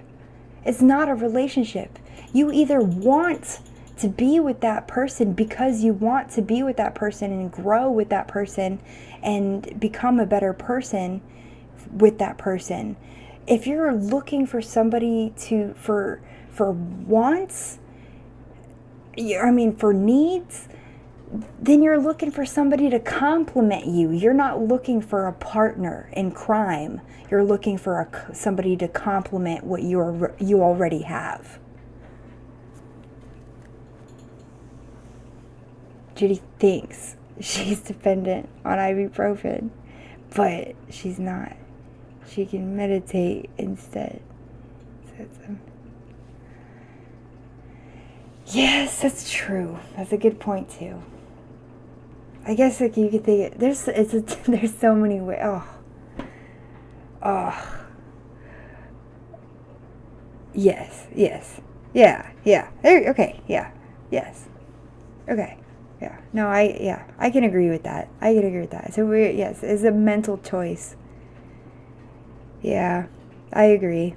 It's not a relationship. You either want to be with that person because you want to be with that person and grow with that person and become a better person with that person. If you're looking for somebody for wants, for needs, then you're looking for somebody to complement you. You're not looking for a partner in crime. You're looking for somebody to complement what you already have. Judy thinks she's dependent on ibuprofen, but she's not. She can meditate instead. Yes, that's true. That's a good point too. I guess like you could think there's so many ways. Yes. Yeah. Okay. Yeah. Yes. Okay. Yeah. No, I can agree with that. So yes, it's a mental choice. Yeah. I agree.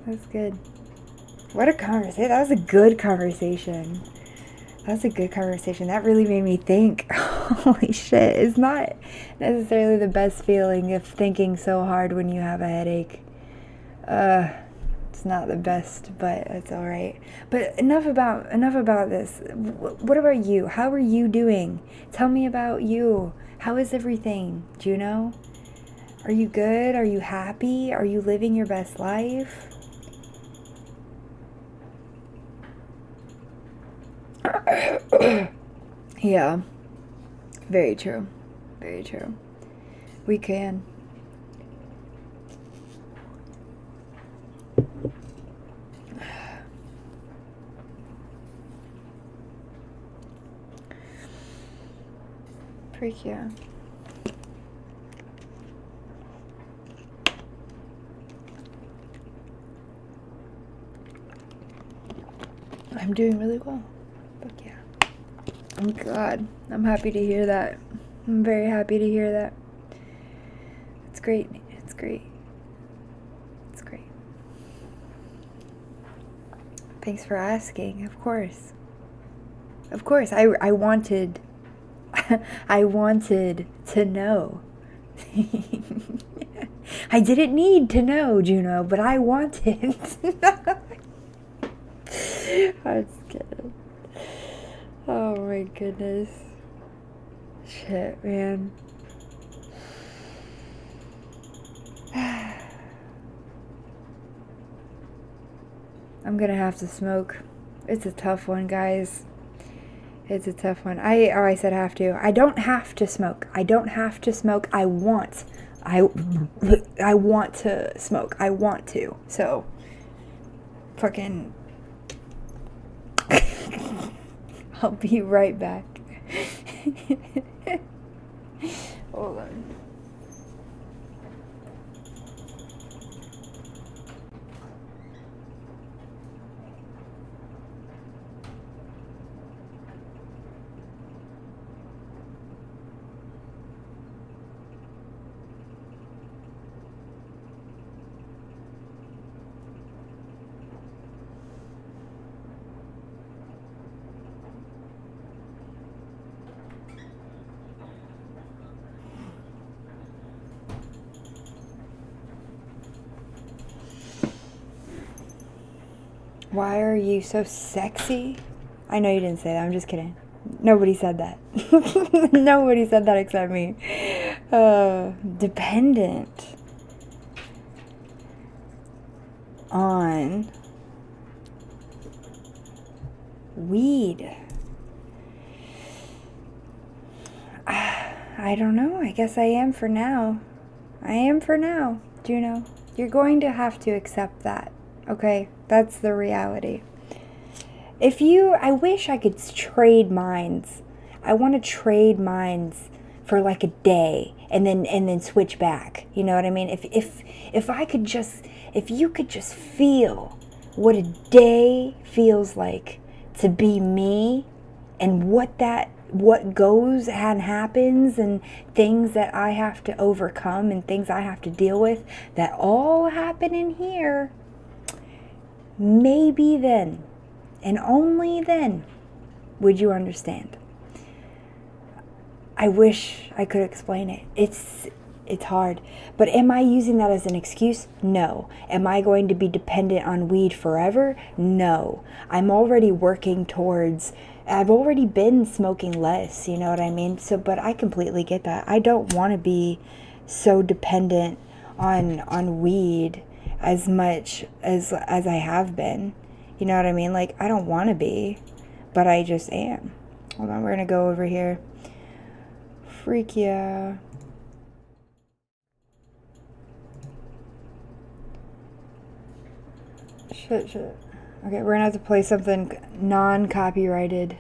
That's good. What a conversation. That was a good conversation. That really made me think. Holy shit. It's not necessarily the best feeling of thinking so hard when you have a headache. It's not the best, but it's all right. But enough about this. What about you? How are you doing? Tell me about you. How is everything, Juno? Are you good? Are you happy? Are you living your best life? Yeah. Very true. We can. Freak yeah. I'm doing really well. Fuck yeah. I'm glad. I'm happy to hear that. I'm very happy to hear that. It's great. Thanks for asking. Of course. I wanted I wanted to know. I didn't need to know, Juno, but I wanted. I'm just kidding. Oh my goodness. Shit, man. I'm gonna have to smoke. It's a tough one, guys. It's a tough one. I said have to. I don't have to smoke. I want to smoke. I want to. So, fucking... I'll be right back. Hold on. Why are you so sexy? I know you didn't say that. I'm just kidding. Nobody said that. Nobody said that except me. Dependent on weed. I don't know. I guess I am for now. I am for now, Juno. You're going to have to accept that. Okay? That's the reality. I wish I could trade minds. I want to trade minds for like a day and then switch back. You know what I mean? If you could just feel what a day feels like to be me, and what goes and happens, and things that I have to overcome and things I have to deal with that all happen in here, maybe then, and only then, would you understand. I wish I could explain it. It's hard. But am I using that as an excuse? No. Am I going to be dependent on weed forever? No. I'm already working towards, I've already been smoking less, you know what I mean? But I completely get that. I don't want to be so dependent on weed as much as I have been. You know what I mean? Like, I don't want to be, but I just am. Hold on, we're going to go over here. Freak yeah. Shit. Okay, we're going to have to play something non-copyrighted.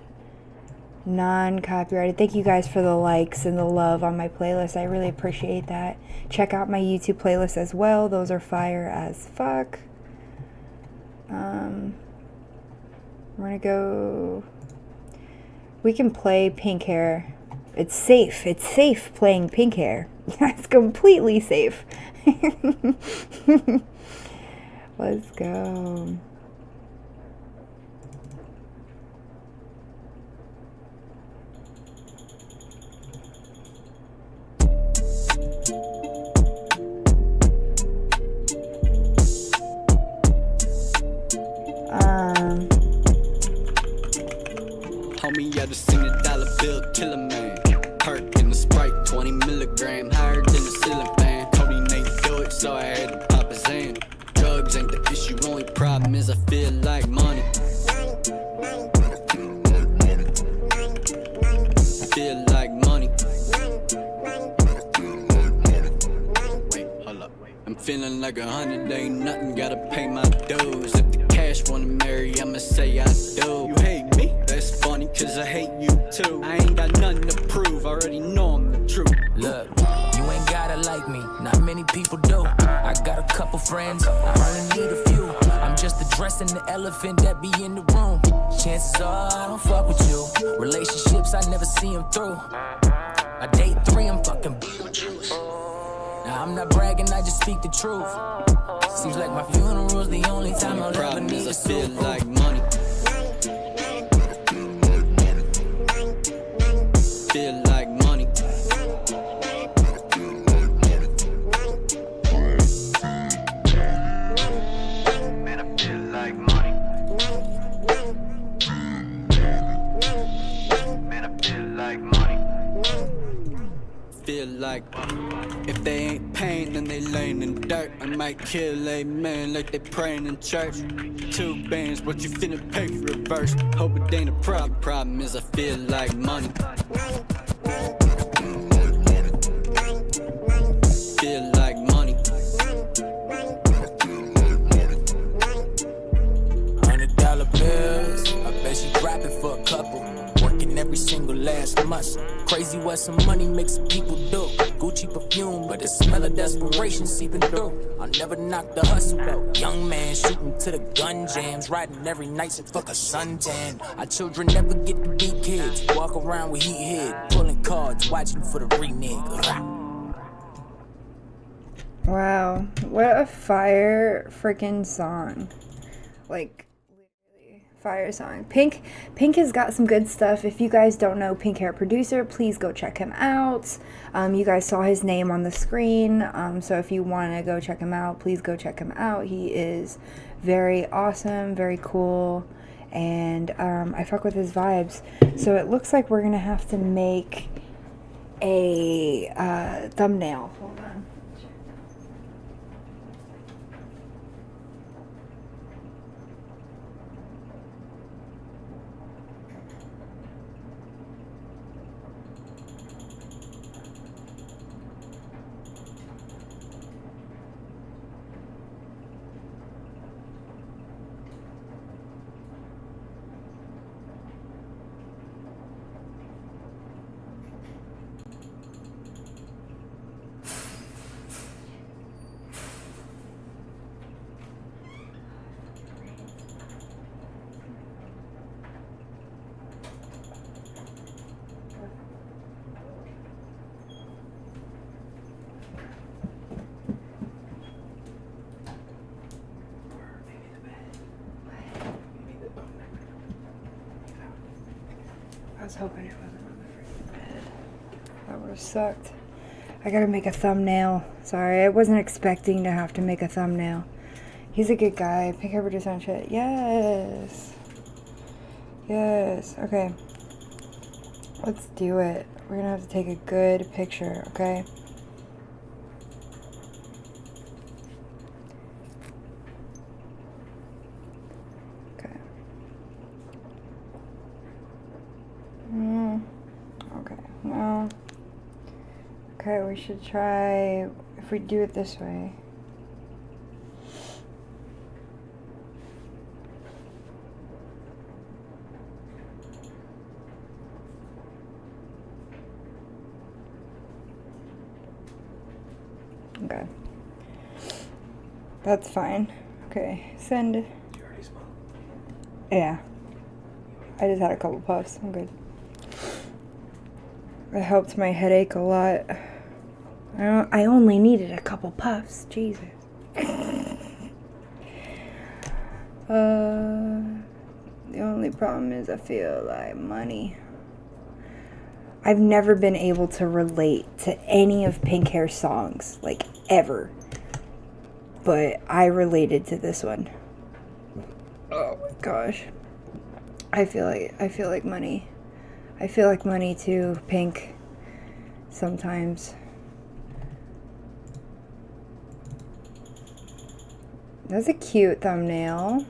Thank you guys for the likes and the love on my playlist. I really appreciate that. Check out my YouTube playlist as well. Those are fire as fuck. We're gonna go. We can play Pink Hair. It's safe. It's safe playing Pink Hair. It's completely safe. Let's go. Homie, I just seen $1 bill killer man. Perk in the Sprite, 20 milligram, higher than the ceiling fan. Cody ain't do it, so I had to pop his in. Drugs ain't the issue, only problem is I feel like money. Feel like money. Wait, hold up. I'm feeling like 100 ain't nothing, gotta pay my dues. If the cash wanna marry, I'ma say I do. You hate me? That's funny, cause I hate you too. I ain't got nothing to prove, already know I'm the truth. Look, you ain't gotta like me, not many people do. I got a couple friends, I only need a few. I'm just addressing the elephant that be in the room. Chances are I don't fuck with you. Relationships, I never see them through. I date 3, I'm fucking Beetlejuice. Now I'm not bragging, I just speak the truth. Seems like my funeral's the only time I'll ever need a feel suit. like money. Feel like money. Man, I feel like money. Man, I feel like money. Feel like if they ain't paying, then they laying in dirt. I might kill a man like they praying in church. 2 bands, what you finna pay for a verse? Hope it ain't a problem. Problem is I feel like money. Feel like money. $100 bills, I bet she grab it for a couple. Working every single last month. Crazy what some money makes people do. Gucci perfume, but the smell of desperation seeping through. I'll never knock the hustle out. Young man shooting to the gun jams, riding every night so fuck a suntan. Our children never get to be kids. Walk around with heat head, pulling cards, watching for the renege. Wow, what a fire freaking song. Like, literally fire song. Pink has got some good stuff. If you guys don't know Pink Hair Producer, please go check him out. You guys saw his name on the screen, so if you want to go check him out, please go check him out. He is very awesome, very cool, and I fuck with his vibes. So it looks like we're gonna have to make a thumbnail. Hold on. I was hoping it wasn't on the freaking bed. That would have sucked. I gotta make a thumbnail. Sorry, I wasn't expecting to have to make a thumbnail. He's a good guy. Pink Hair Producer on shit. Yes. Yes. Okay. Let's do it. We're gonna have to take a good picture, okay? Okay. Okay. Well. Okay, we should try if we do it this way. Okay. That's fine. Okay, send. You already smoked? Yeah. I just had a couple puffs. I'm good. It helped my headache a lot. I only needed a couple puffs. Jesus. The only problem is I feel like money. I've never been able to relate to any of Pink Hair's songs, like ever. But I related to this one. Oh my gosh. I feel like money. I feel like money too, Pink. Sometimes. That's a cute thumbnail.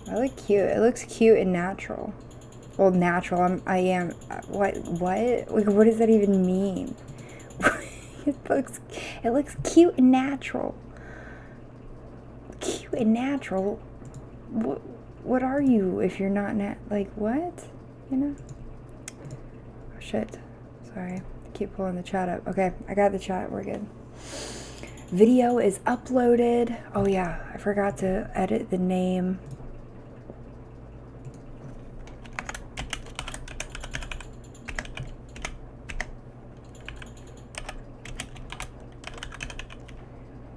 I like cute. It looks cute and natural. Well, natural. I am. What? Like, what does that even mean? It looks cute and natural. Cute and natural. What are you if you're not like what? You know? Oh shit. Sorry. Keep pulling the chat up. Okay, I got the chat. We're good. Video is uploaded. Oh yeah, I forgot to edit the name.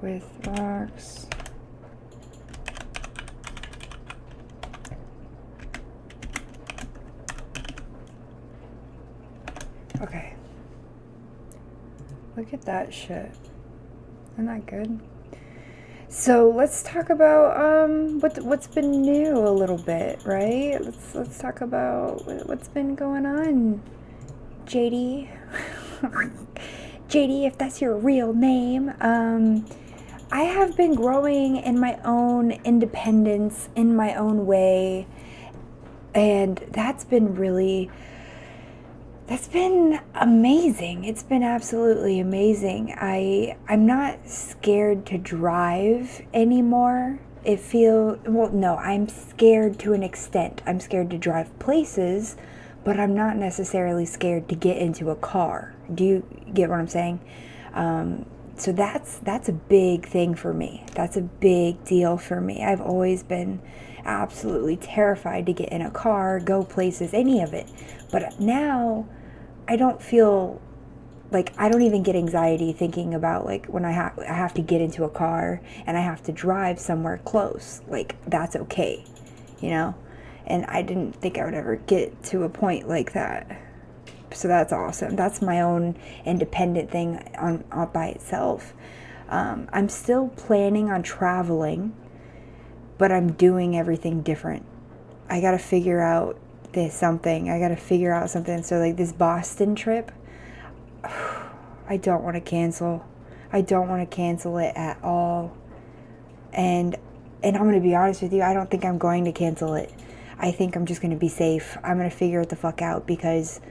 With rocks. Okay. Look at that shit. Isn't that good? So let's talk about what's been new a little bit, right? Let's talk about what's been going on, JD. JD, if that's your real name. I have been growing in my own independence, in my own way, and that's been amazing. It's been absolutely amazing. I'm not scared to drive anymore. I'm scared to an extent. I'm scared to drive places, but I'm not necessarily scared to get into a car. Do you get what I'm saying? So that's a big thing for me. That's a big deal for me. I've always been absolutely terrified to get in a car, go places, any of it. But now I don't feel like, I don't even get anxiety thinking about like when I have to get into a car and I have to drive somewhere close. Like, that's okay, you know? And I didn't think I would ever get to a point like that. So that's awesome. That's my own independent thing on by itself. I'm still planning on traveling, but I'm doing everything different. I got to figure out something. So like this Boston trip, I don't want to cancel. I don't want to cancel it at all. And I'm going to be honest with you, I don't think I'm going to cancel it. I think I'm just going to be safe. I'm going to figure it the fuck out because,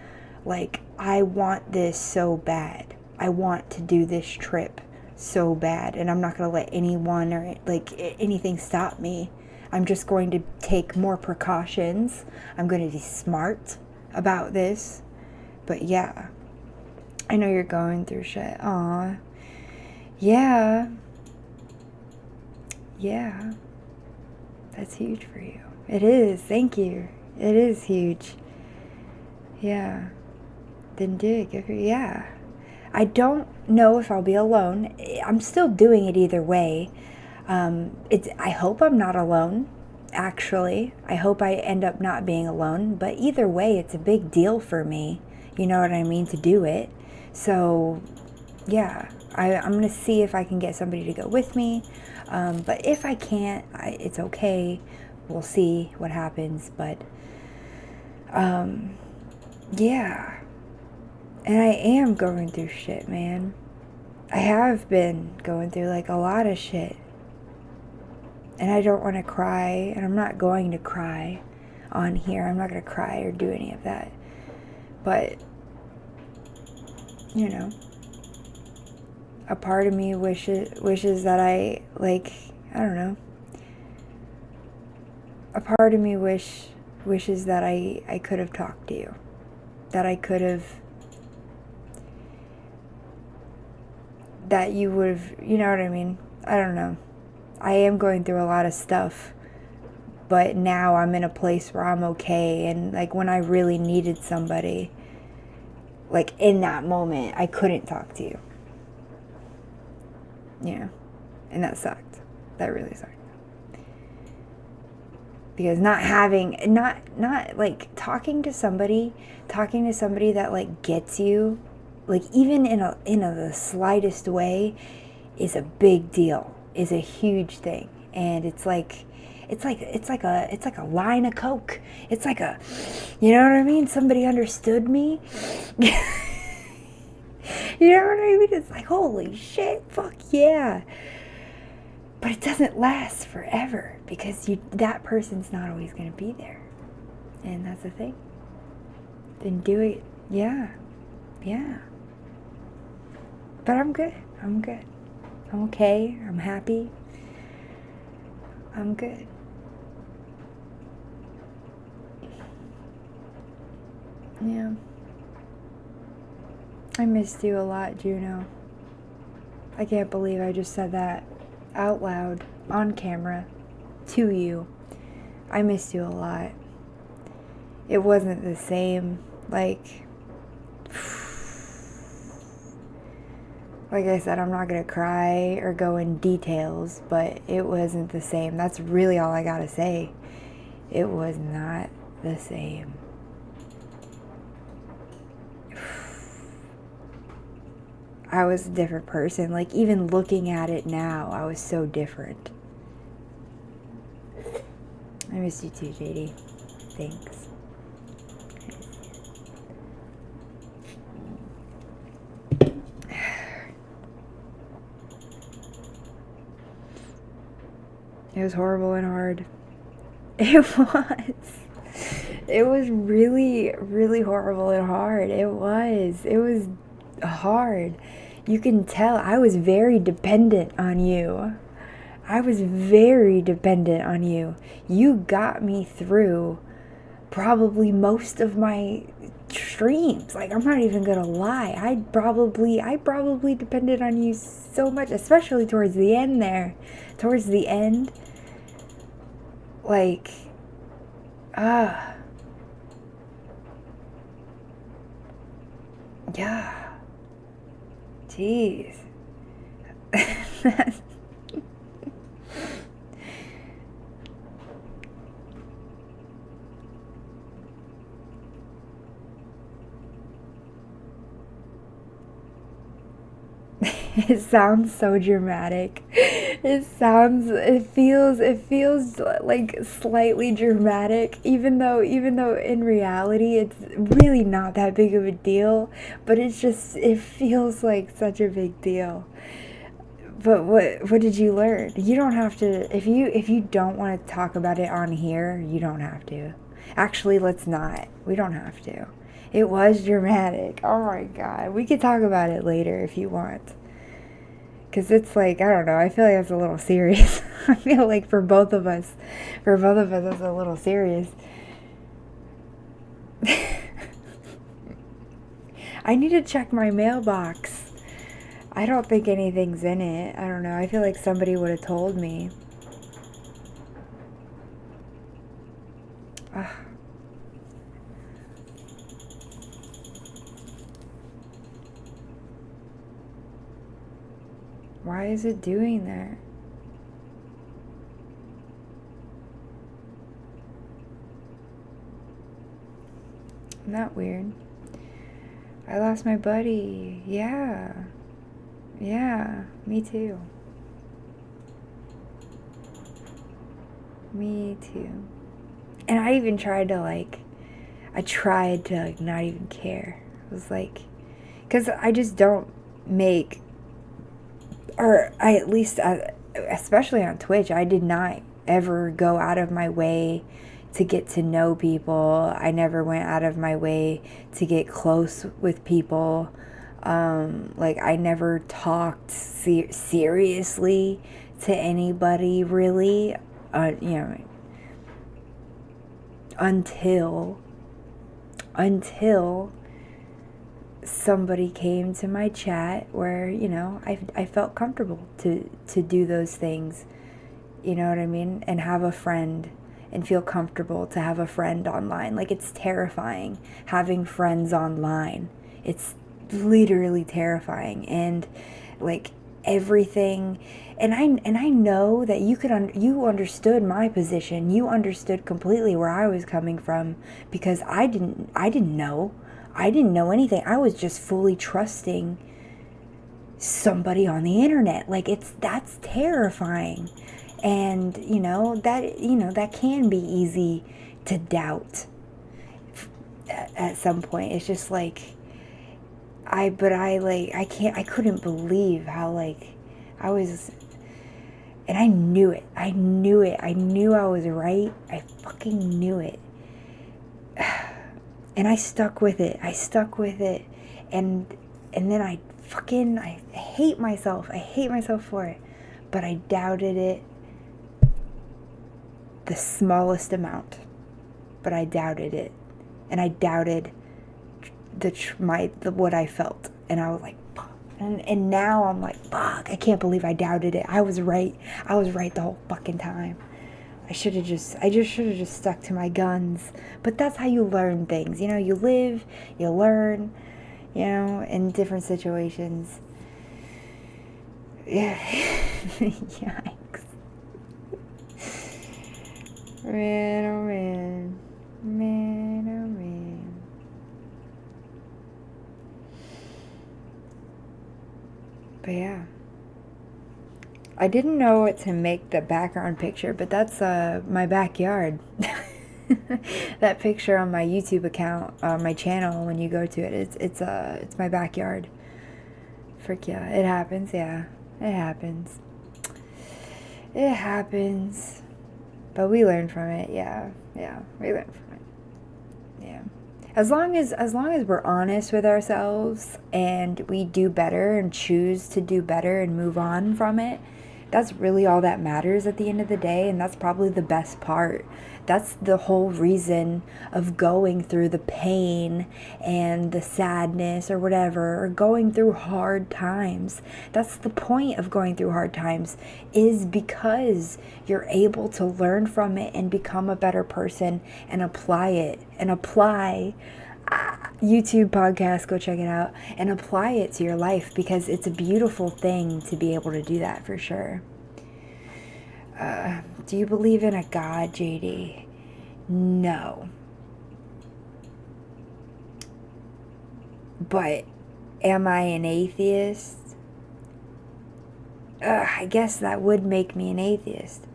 like, I want this so bad. I want to do this trip so bad, and I'm not going to let anyone or, like, anything stop me. I'm just going to take more precautions. I'm going to be smart about this. But yeah, I know you're going through shit. Aw. Yeah. Yeah. That's huge for you. It is. Thank you. It is huge. Yeah. Then do it. Give her. Yeah. I don't know if I'll be alone. I'm still doing it either way. I hope I'm not alone, actually. I hope I end up not being alone. But either way, it's a big deal for me. You know what I mean? To do it. So, yeah. I'm going to see if I can get somebody to go with me. But if I can't, it's okay. We'll see what happens. But, yeah. And I am going through shit, man. I have been going through, like, a lot of shit. And I don't want to cry. And I'm not going to cry on here. I'm not going to cry or do any of that. But, you know, a part of me wishes that I, like, I don't know. A part of me wishes that I could have talked to you. That I could have, that you would have, you know what I mean? I don't know. I am going through a lot of stuff, but now I'm in a place where I'm okay. And, like, when I really needed somebody, like, in that moment, I couldn't talk to you. Yeah. And that sucked. That really sucked. Because not like talking to somebody that, like, gets you, like, even in the slightest way, is a big deal, is a huge thing. And it's like a line of coke. It's like a, you know what I mean? Somebody understood me. You know what I mean? It's like, holy shit, fuck yeah. But it doesn't last forever because that person's not always going to be there. And that's the thing. Then do it. Yeah. Yeah. But I'm good. I'm good. I'm okay. I'm happy. I'm good. Yeah. I missed you a lot, Juno. I can't believe I just said that out loud, on camera, to you. I missed you a lot. It wasn't the same, like I said, I'm not gonna cry or go in details, but it wasn't the same. That's really all I gotta say. It was not the same. I was a different person. Like, even looking at it now, I was so different. I miss you too, JD. Thanks. It was horrible and hard. It was. It was really, really horrible and hard. It was. It was hard. You can tell I was very dependent on you. I was very dependent on you. You got me through probably most of my streams. Like, I'm not even gonna lie. I probably depended on you so much, especially towards the end there. Towards the end. Like, yeah. Jeez. It sounds so dramatic. It feels like slightly dramatic, even though in reality it's really not that big of a deal, but it feels like such a big deal. But what did you learn? You don't have to, if you don't want to talk about it on here, you don't have to. Actually, let's not. We don't have to. It was dramatic. Oh my God. We could talk about it later if you want. Because it's like, I don't know, I feel like it's a little serious. I feel like for both of us, it's a little serious. I need to check my mailbox. I don't think anything's in it. I don't know. I feel like somebody would have told me. Ugh. Why is it doing that? Isn't that weird? I lost my buddy. Yeah. Yeah, me too. Me too. And I even tried to not even care. It was like, because I just don't make, or I at least, especially on Twitch, I did not ever go out of my way to get to know people. I never went out of my way to get close with people. I never talked seriously to anybody really, until somebody came to my chat where, I felt comfortable to do those things, you know what I mean? And have a friend and feel comfortable to have a friend online. Like, it's terrifying having friends online. It's literally terrifying. And like everything, and I know that you understood my position. You understood completely where I was coming from, because I didn't know anything. I was just fully trusting somebody on the internet. Like, that's terrifying. And that can be easy to doubt at some point. It's just like, I couldn't believe how, I was, and I knew it. I knew I was right. I fucking knew it. And I stuck with it. And then I hate myself. I hate myself for it. But I doubted it the smallest amount. But I doubted it. And I doubted what I felt. And I was like, fuck. And now I'm like, fuck, I can't believe I doubted it. I was right. I was right the whole fucking time. I should have just stuck to my guns. But that's how you learn things. You live, you learn, in different situations. Yeah. Yikes. Man, oh man. Man, oh man. But yeah. I didn't know what to make the background picture, but that's my backyard. That picture on my YouTube account, my channel, when you go to it, it's my backyard. Frick yeah, it happens, yeah. It happens. It happens. But we learn from it, yeah. Yeah, we learn from it. Yeah. As long as we're honest with ourselves and we do better and choose to do better and move on from it, that's really all that matters at the end of the day. And that's probably the best part. That's the whole reason of going through the pain and the sadness or whatever, or going through hard times. That's the point of going through hard times, is because you're able to learn from it and become a better person and apply it. And apply YouTube podcast, go check it out, and apply it to your life, because it's a beautiful thing to be able to do that, for sure. Do you believe in a God, JD? No. But am I an atheist? I guess that would make me an atheist.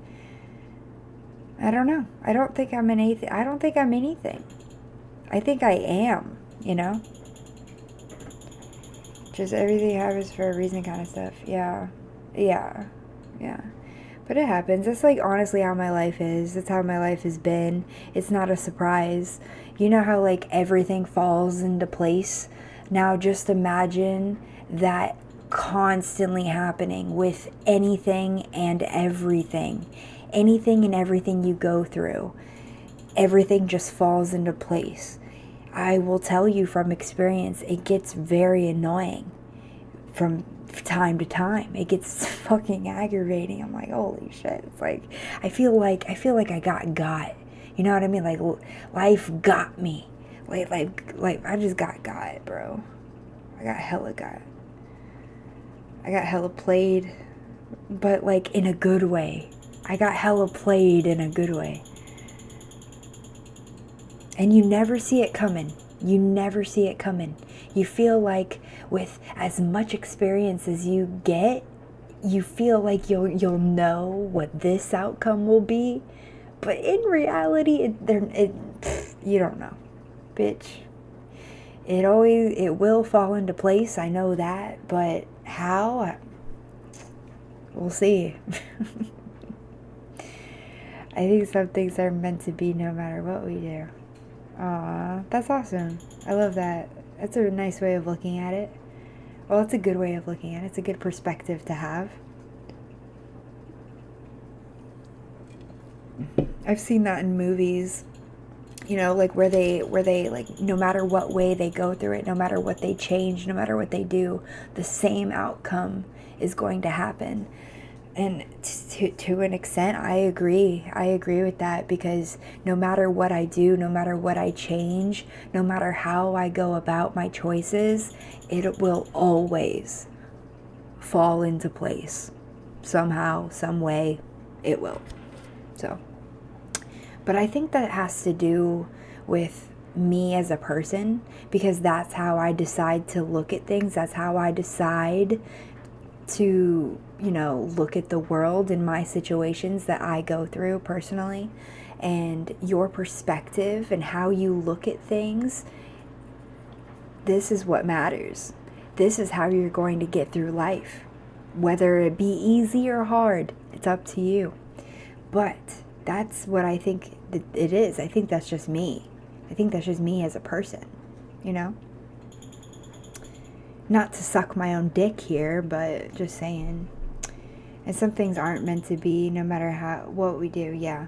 I don't know. I don't think I'm an atheist. I don't think I'm anything. I think I am, you know? Just everything happens for a reason kind of stuff. Yeah. Yeah. Yeah. But it happens. That's like honestly how my life is. That's how my life has been. It's not a surprise. You know how like everything falls into place? Now just imagine that constantly happening with anything and everything. Anything and everything you go through. Everything just falls into place. I will tell you from experience, it gets very annoying from time to time. It gets fucking aggravating. I'm like, holy shit. It's like I feel like I got. You know what I mean? Like life got me. Like I just got, bro. I got hella got. I got hella played, but like in a good way. I got hella played in a good way. And you never see it coming. You never see it coming. You feel like with as much experience as you get, you feel like you'll know what this outcome will be. But in reality, you don't know. Bitch. It will fall into place. I know that. But how? We'll see. I think some things are meant to be no matter what we do. Aw, that's awesome. I love that. That's a nice way of looking at it. Well, it's a good way of looking at it. It's a good perspective to have. I've seen that in movies, you know, like where they like no matter what way they go through it, no matter what they change, no matter what they do, the same outcome is going to happen. And to an extent, I agree. I agree with that because no matter what I do, no matter what I change, no matter how I go about my choices, it will always fall into place. Somehow, some way, it will. So, but I think that has to do with me as a person because that's how I decide to look at things. That's how I decide to, you know, look at the world in my situations that I go through personally. And your perspective and how you look at things, this is what matters. This is how you're going to get through life. Whether it be easy or hard, it's up to you. But that's what I think it is. I think that's just me. I think that's just me as a person, you know? Not to suck my own dick here, but just saying. And some things aren't meant to be no matter what we do. Yeah.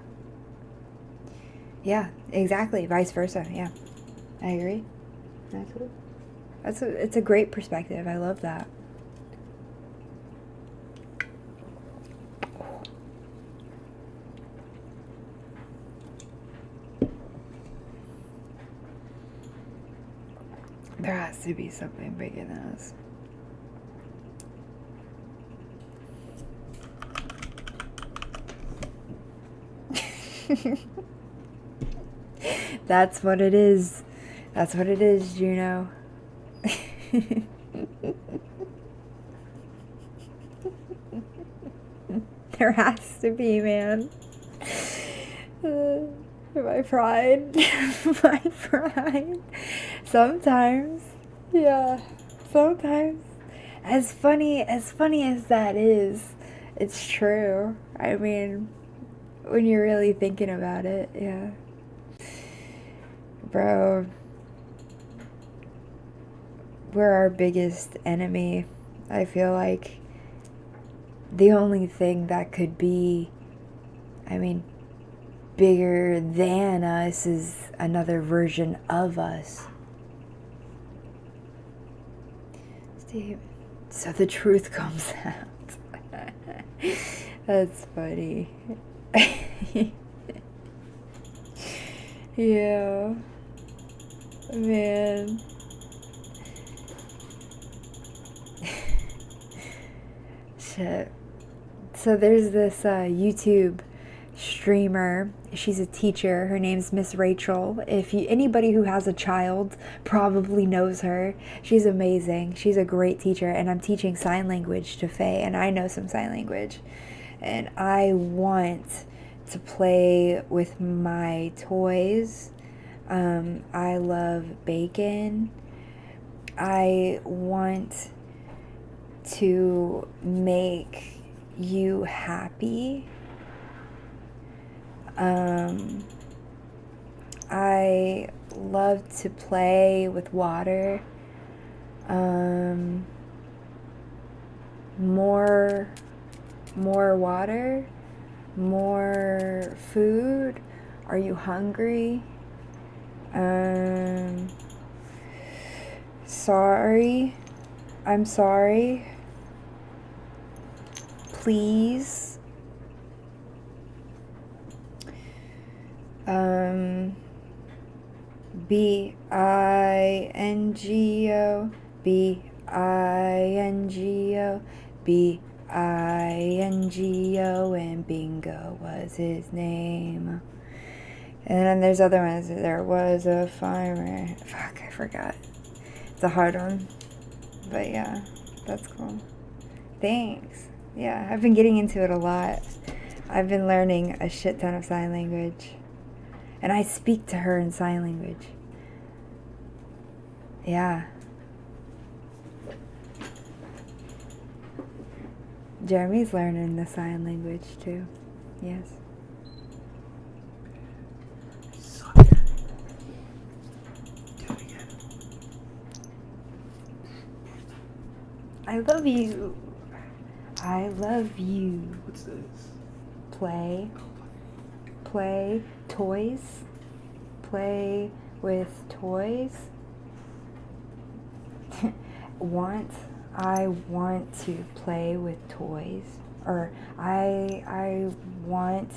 Yeah, exactly. Vice versa. Yeah. I agree. It's a great perspective. I love that. There has to be something bigger than us. That's what it is. That's what it is, Juno. There has to be, man. My pride. My pride. Sometimes. Yeah. Sometimes. As funny as that is, it's true. I mean, when you're really thinking about it, yeah. Bro, we're our biggest enemy. I feel like the only thing that could be, I mean, bigger than us is another version of us. Steve, so the truth comes out. That's funny. Yeah. Man. Shit. So there's this YouTube streamer. She's a teacher. Her name's Miss Rachel. If you, anybody who has a child probably knows her. She's amazing. She's a great teacher, and I'm teaching sign language to Faye, and I know some sign language. And I want to play with my toys. I love bacon. I want to make you happy. I love to play with water. More water, more food. Are you hungry? Sorry. I'm sorry. Please. B-I-N-G-O, B-I-N-G-O, B-I-N-G-O, and Bingo was his name. And then there's other ones. There was a farmer. Fuck, I forgot. It's a hard one. But yeah, that's cool. Thanks. Yeah, I've been getting into it a lot. I've been learning a shit ton of sign language. And I speak to her in sign language. Yeah. Jeremy's learning the sign language too. Yes. I love you. I love you. What's this? Play. Play toys. Play with toys. I want to play with toys. Or I want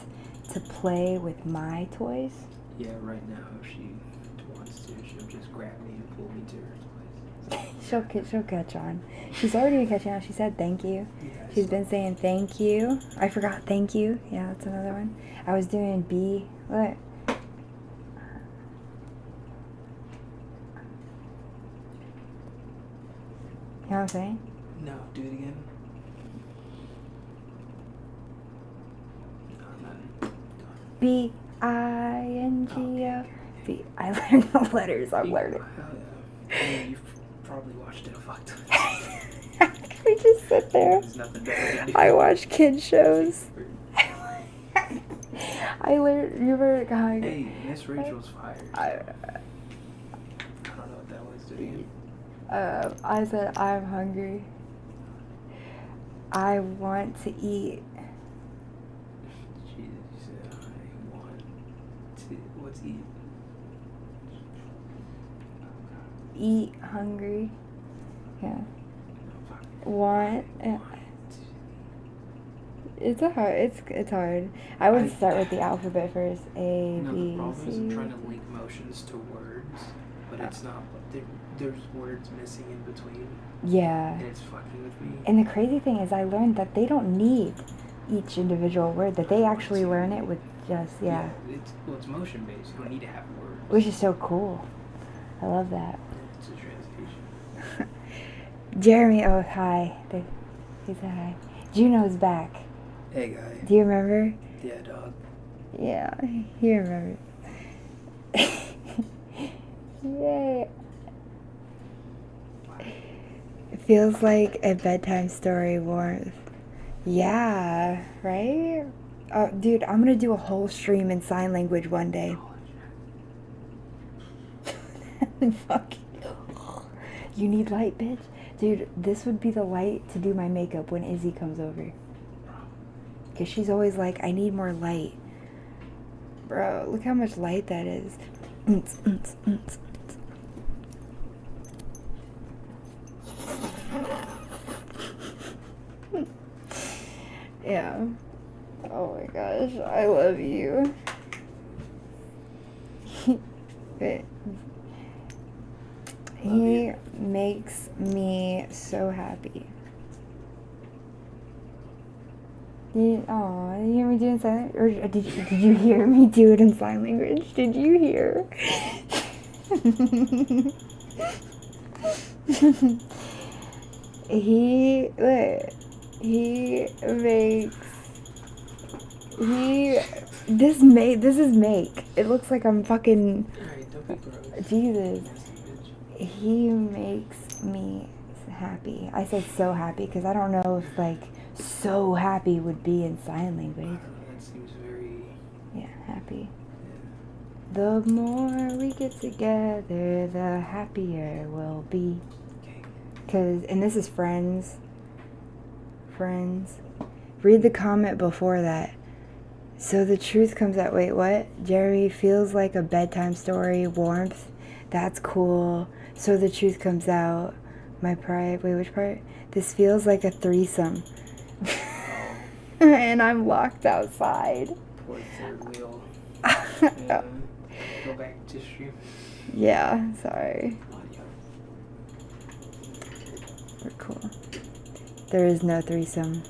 to play with my toys. Yeah, right now if she wants to, she'll just grab me and pull me to her toys. She'll catch on. She's already been catching on. She said thank you. Yeah, She's been saying thank you. I forgot thank you. Yeah, that's another one. I was doing B. Look. You know what I'm saying? No, do it again. No, not B-I-N-G-O. B. I learned the letters. I'm learning. I mean, you've probably watched it a fuck ton. We just sit there. There's nothing better to do. I watch kid shows. I learned. You were going. Hey, Miss Rachel's fired. I don't know what that was doing. I said I'm hungry. I want to eat. Jesus, you said I want to. What's eat? Eat hungry. Yeah. No, fuck. Want. It's hard. I would start with the alphabet first. A, No, B, the problem is I'm C. trying to link motions to words, but it's not. There's words missing in between, Yeah. and it's fucking with me. And the crazy thing is, I learned that they don't need each individual word. That they actually learn it with just It's motion based. You don't need to have words. which is so cool. I love that. It's a translation. Jeremy, oh hi. He said hi. Juno's back. Hey guy. Do you remember? Yeah, dog. Yeah, he remembers. Yay. It feels like a bedtime story warmth. Yeah, right? Oh, dude, I'm gonna do a whole stream in sign language one day. Fuck. You need light, bitch? Dude, this would be the light to do my makeup when Izzy comes over. Because she's always like, I need more light. Bro, look how much light that is. Yeah. Oh my gosh, I love you. But he makes me so happy. Did you hear me do it in sign language? Or did you hear me do it in sign language? Did you hear? This is make. It looks like I'm fucking, Alright, don't be gross. Jesus. Bitch. He makes me happy. I said so happy because I don't know if like so happy would be in sign language. That seems very. Yeah, happy. The more we get together, the happier we'll be. Okay. And this is Friends. Friends. Read the comment before that. So the truth comes out. Wait, what? Jeremy feels like a bedtime story. Warmth. That's cool. So the truth comes out. My pride. Wait, which part? This feels like a threesome. And I'm locked outside. Poor third wheel. Yeah. Go back to stream Yeah, sorry. audio. We're cool. There is no threesome.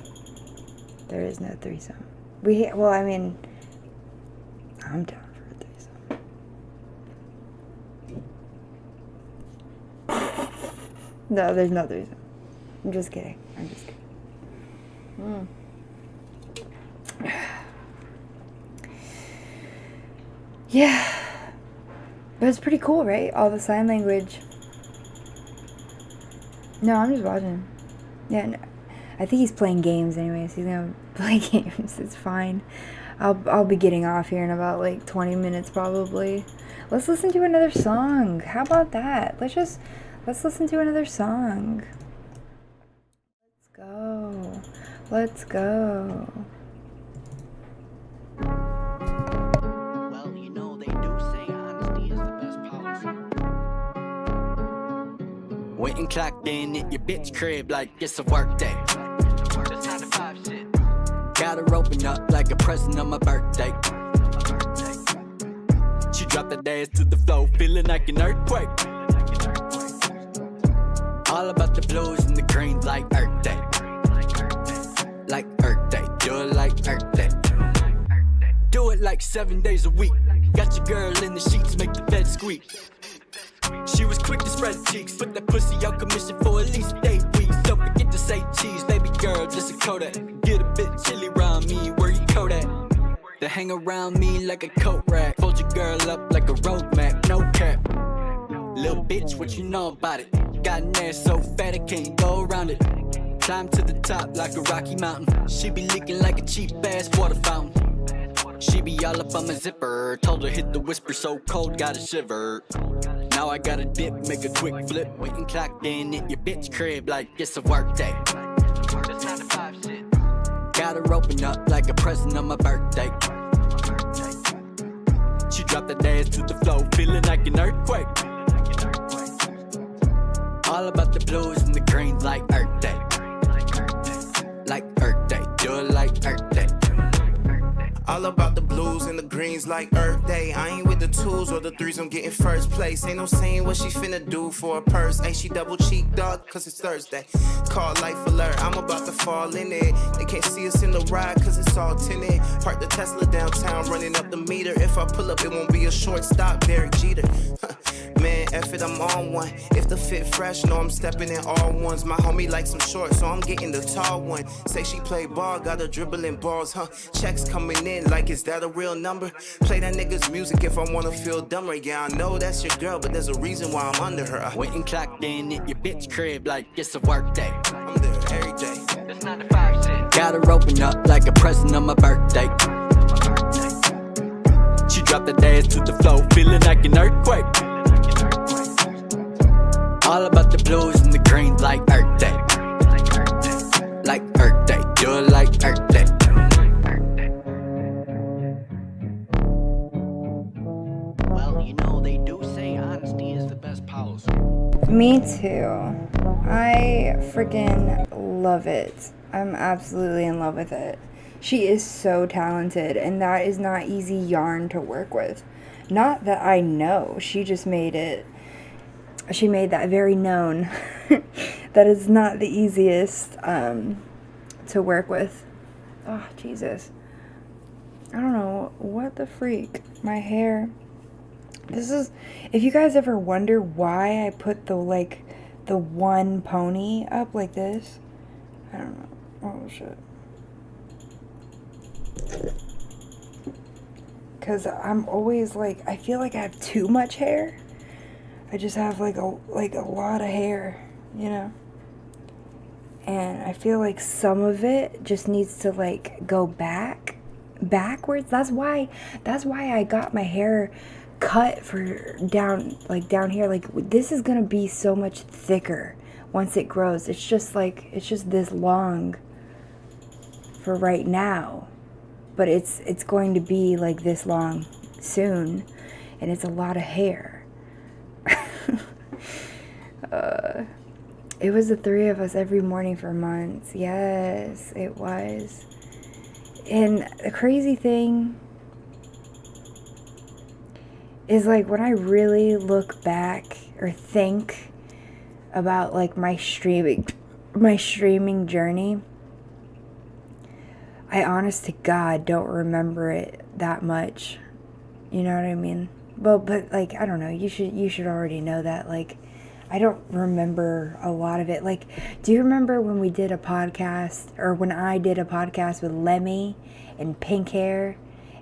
There is no threesome. Well, I mean, I'm down for a threesome. No, there's no threesome. I'm just kidding. Yeah. But it's pretty cool, right? All the sign language. No, I'm just watching. Yeah, no. I think he's playing games anyways. He's gonna play games. It's fine. I'll be getting off here in about like 20 minutes probably. Let's listen to another song. How about that? Let's listen to another song. Let's go. Well, you know they do say honesty is the best policy. Went and clocked in at your bitch crib like it's a work day. It's 9 to 5 shit. Got her open up like a present on my birthday. She dropped that ass to the floor, feeling like an earthquake. All about the blues and the greens like Earth Day. Like Earth Day, do it like Earth Day. Do it like 7 days a week. Got your girl in the sheets, make the bed squeak. She was quick to spread the cheeks, put that pussy out commission for at least 8 weeks. Don't forget to say cheese, baby girl, just a Kodak. Get a bit chilly around me, where you Kodak? They hang around me like a coat rack. Fold your girl up like a road map, no cap. Little bitch, what you know about it? Got an ass so fat I can't go around it. Climb to the top like a rocky mountain. She be leaking like a cheap ass water fountain. She be all up on my zipper. Told her hit the whisper, so cold, gotta shiver. Now I gotta dip, make a quick flip. Wait and clock in at your bitch crib like it's a work day. It's 9 to 5 shit. Got her open up like a present on my birthday. She dropped that ass to the floor, feeling like an earthquake. All about the blues and the greens like Earth Day. Like Earth Day, do it like Earth Day. All about the blues and the greens like Earth Day. I ain't with the twos or the threes, I'm getting first place. Ain't no saying what she finna do for a purse. Ain't she double cheek, dog, cause it's Thursday. Call life alert, I'm about to fall in it. They can't see us in the ride cause it's all tinted. Park the Tesla downtown, running up the meter. If I pull up, it won't be a short stop, Derek Jeter. Man, F it, I'm on one. If the fit fresh, know I'm stepping in all ones. My homie likes some short, so I'm getting the tall one. Say she play ball, got her dribbling balls, huh? Checks coming in, like is that a real number? Play that nigga's music if I wanna feel dumber. Yeah, I know that's your girl, but there's a reason why I'm under her. Went and clocked in at your bitch crib like it's a work day. I'm there every day. It's 9 to 5 shit. Got her open up like a present on my birthday. She dropped that ass to the floor, feeling like an earthquake. All about the blues and the greens like Earth Day. Like Earth Day, do it like Earth Day. Well, you know they do say honesty is the best policy. Me too. I freaking love it. I'm absolutely in love with it. She is so talented, and that is not easy yarn to work with. Not that I know. She just made it. She made that very known. That is not the easiest to work with. Oh, Jesus. I don't know what the freak. My hair. This is, if you guys ever wonder why I put the one pony up like this, I don't know. Oh shit. Cause I'm always like, I feel like I have too much hair. I just have like a lot of hair, you know? And I feel like some of it just needs to like go backwards. That's why I got my hair cut for down here. Like, this is gonna be so much thicker once it grows. It's just this long for right now, but it's going to be like this long soon, and it's a lot of hair. It was the three of us every morning for months. Yes, it was. And the crazy thing is, like, when I really look back or think about like my streaming journey, I honest to God don't remember it that much. You know what I mean? Well, but like, I don't know, you should already know that. Like, I don't remember a lot of it. Like, do you remember when we did a podcast, or when I did a podcast with Lemmy and Pink Hair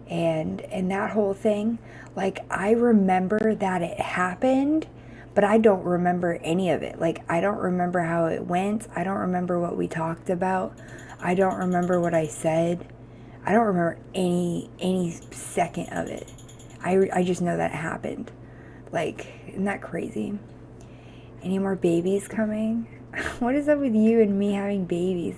and that whole thing? Like, I remember that it happened, but I don't remember any of it. Like, I don't remember how it went. I don't remember what we talked about. I don't remember what I said. I don't remember any second of it. I just know that it happened. Like, isn't that crazy? Any more babies coming? What is up with you and me having babies?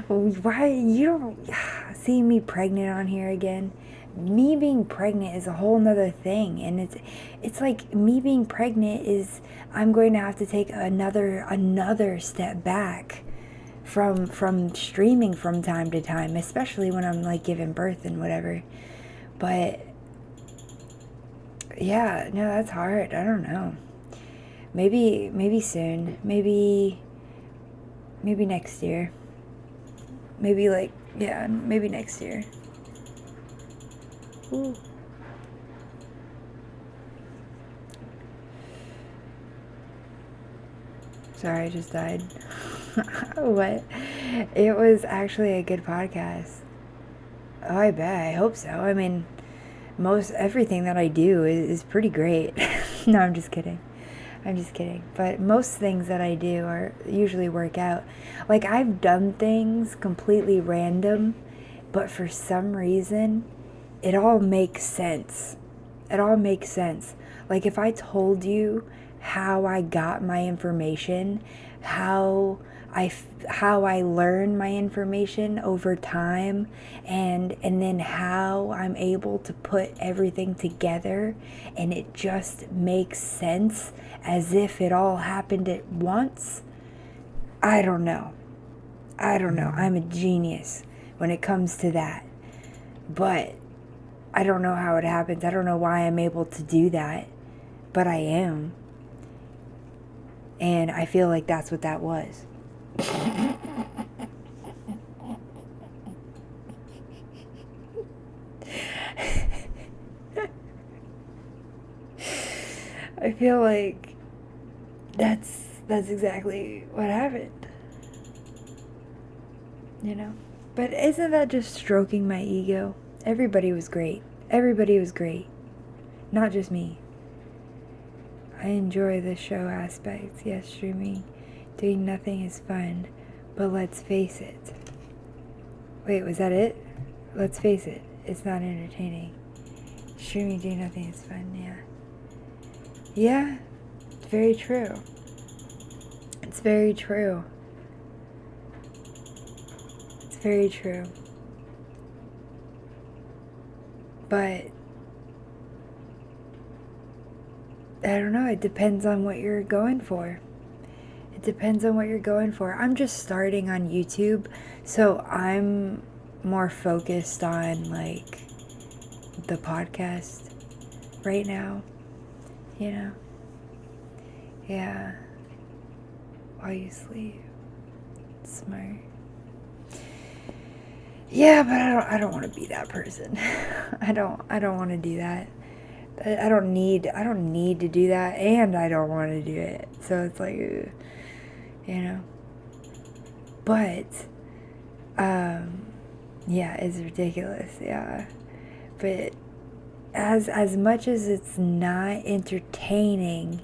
Why you don't see me pregnant on here again? Me being pregnant is a whole nother thing, and it's like, me being pregnant is, I'm going to have to take another step back from streaming from time to time, especially when I'm like giving birth and whatever. But yeah, no, that's hard. I don't know. Maybe soon. Maybe next year. Maybe next year. Ooh. Sorry, I just died. What? It was actually a good podcast. Oh, I bet. I hope so. I mean, everything that I do is pretty great. No, I'm just kidding. But most things that I do usually work out. Like, I've done things completely random, but for some reason, it all makes sense. Like, if I told you how I got my information, how I learn my information over time, and then how I'm able to put everything together, and it just makes sense as if it all happened at once. I don't know. I'm a genius when it comes to that. But I don't know how it happens. I don't know why I'm able to do that, but I am. And I feel like that's what that was. I feel like that's exactly what happened. You know? But isn't that just stroking my ego? Everybody was great. Not just me. I enjoy the show aspects. Yes, streaming, doing nothing is fun, but let's face it. Wait, was that it? Let's face it, it's not entertaining. Streaming, doing nothing is fun, yeah. Yeah, it's very true. It's very true. But I don't know, it depends on what you're going for. I'm just starting on YouTube, so I'm more focused on like the podcast right now, you know? Yeah. While you sleep. Smart. Yeah, but I don't want to be that person. I don't want to do that. I don't need to do that, and I don't want to do it. So it's like, you know. But yeah, it's ridiculous. Yeah. But as much as it's not entertaining,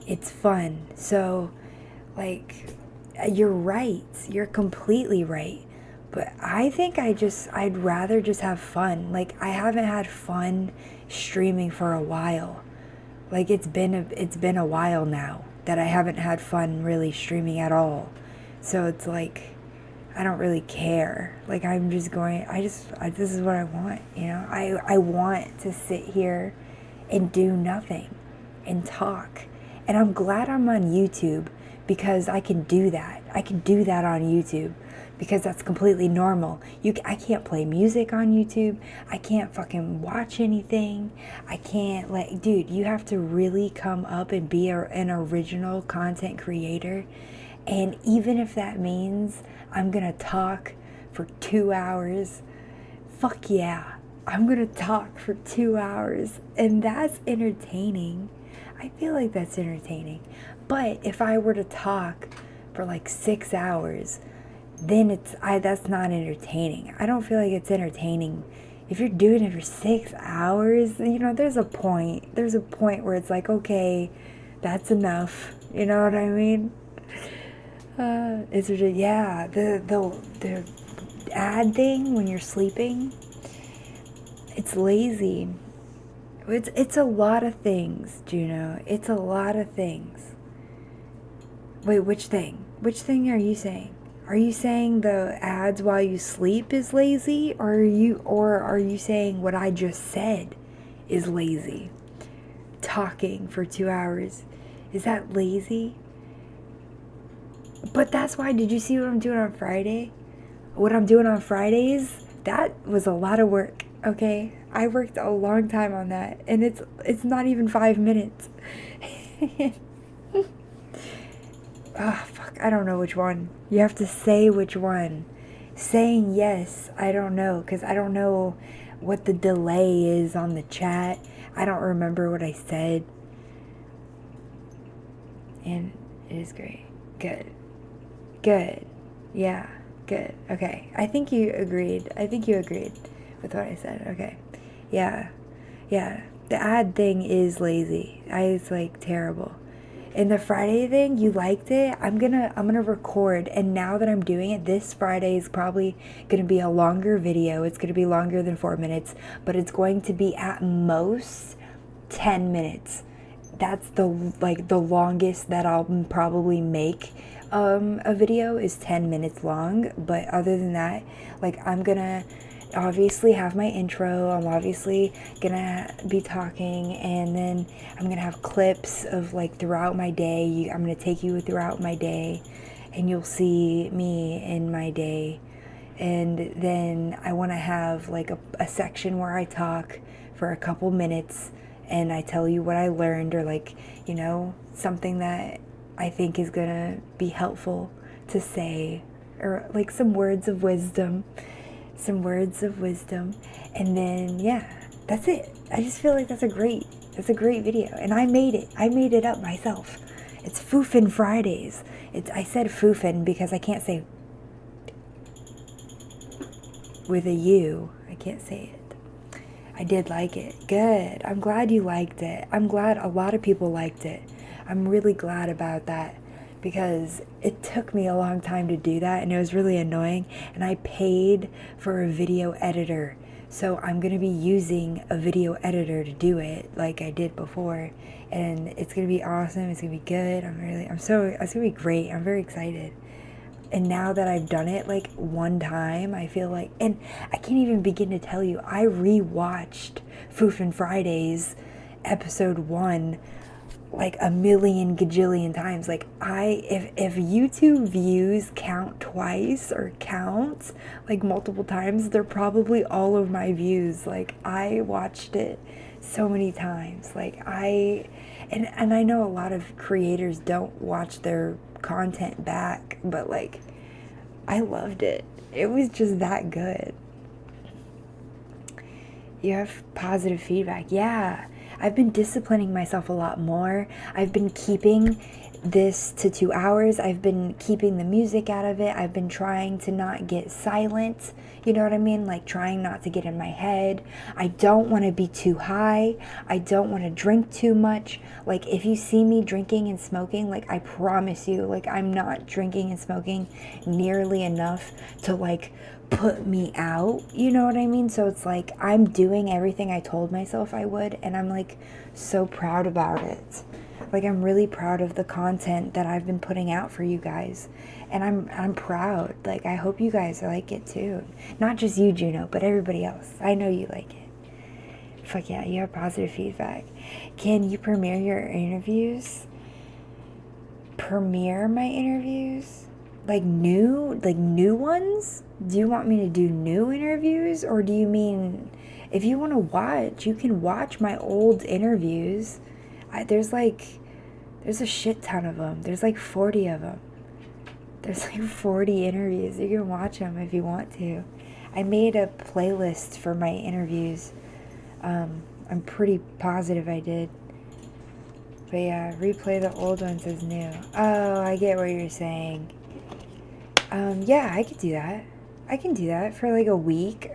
it's fun. So like, you're right. You're completely right. But I think I'd rather just have fun. Like, I haven't had fun streaming for a while. Like, it's been a while now that I haven't had fun really streaming at all. So it's like, I don't really care. Like, I'm just going, this is what I want, you know? I want to sit here and do nothing and talk. And I'm glad I'm on YouTube because I can do that. I can do that on YouTube because that's completely normal. I can't play music on YouTube. I can't fucking watch anything. I can't, dude, you have to really come up and be an original content creator. And even if that means I'm gonna talk for 2 hours, fuck yeah, I'm gonna talk for 2 hours. And that's entertaining. I feel like that's entertaining. But if I were to talk for like 6 hours, then that's not entertaining. I don't feel like it's entertaining. If you're doing it for 6 hours, you know, there's a point where it's like, okay, that's enough. You know what I mean? It's just, yeah, the ad thing when you're sleeping, it's lazy. It's a lot of things, Juno. It's a lot of things. Wait, which thing? Which thing are you saying? Are you saying the ads while you sleep is lazy, or are you saying what I just said is lazy? Talking for 2 hours, is that lazy? But that's why, did you see what I'm doing on Friday? What I'm doing on Fridays, that was a lot of work, okay? I worked a long time on that, and it's not even 5 minutes. Oh, fuck, I don't know which one. You have to say which one. Saying yes, I don't know, because I don't know what the delay is on the chat. I don't remember what I said. And it is great. Good. Good. Yeah, good. Okay. I think you agreed with what I said. Okay. Yeah. Yeah. The ad thing is lazy. It's like terrible. And the Friday thing, you liked it. I'm gonna record, and now that I'm doing it, this Friday is probably gonna be a longer video. It's gonna be longer than 4 minutes, but it's going to be at most 10 minutes. That's the longest that I'll probably make a video is 10 minutes long. But other than that, like, I'm gonna obviously have my intro. I'm obviously gonna be talking, and then I'm gonna have clips of like throughout my day. I'm gonna take you throughout my day, and you'll see me in my day. And then I want to have like a section where I talk for a couple minutes and I tell you what I learned, or like, you know, something that I think is gonna be helpful to say, or like some words of wisdom. And then, yeah, that's it. I just feel like that's a great video, and I made it up myself. It's Foofin Fridays. I said Foofin because I can't say with a U. I can't say it. I did like it. Good. I'm glad you liked it. I'm glad a lot of people liked it. I'm really glad about that, because it took me a long time to do that, and it was really annoying, and I paid for a video editor. So I'm going to be using a video editor to do it like I did before, and it's going to be awesome. It's going to be good. it's going to be great. I'm very excited. And now that I've done it like one time, I feel like, and I can't even begin to tell you, I rewatched Foofin Fridays episode 1 like a million gajillion times. Like, if YouTube views count twice, or count like multiple times, they're probably all of my views. Like, I watched it so many times. Like, and I know a lot of creators don't watch their content back, but like, I loved it. It was just that good. You have positive feedback. Yeah. I've been disciplining myself a lot more. I've been keeping this to 2 hours. I've been keeping the music out of it. I've been trying to not get silent. You know what I mean? Like trying not to get in my head. I don't want to be too high. I don't want to drink too much. Like if you see me drinking and smoking, like I promise you, like I'm not drinking and smoking nearly enough to like put me out, you know what I mean? So it's like I'm doing everything I told myself I would, and I'm like so proud about it. Like I'm really proud of the content that I've been putting out for you guys, and I'm proud. Like I hope you guys like it too. Not just you, Juno, but everybody else. I know you like it. Fuck yeah, you have positive feedback. Can you premiere your interviews? Premiere my interviews? Like new ones? Do you want me to do new interviews, or do you mean if you want to watch, you can watch my old interviews. There's a shit ton of them. There's like 40 of them. There's like 40 interviews. You can watch them if you want to. I made a playlist for my interviews. I'm pretty positive I did. But yeah, replay the old ones as new. Oh, I get what you're saying. Yeah, I could do that. I can do that for like a week.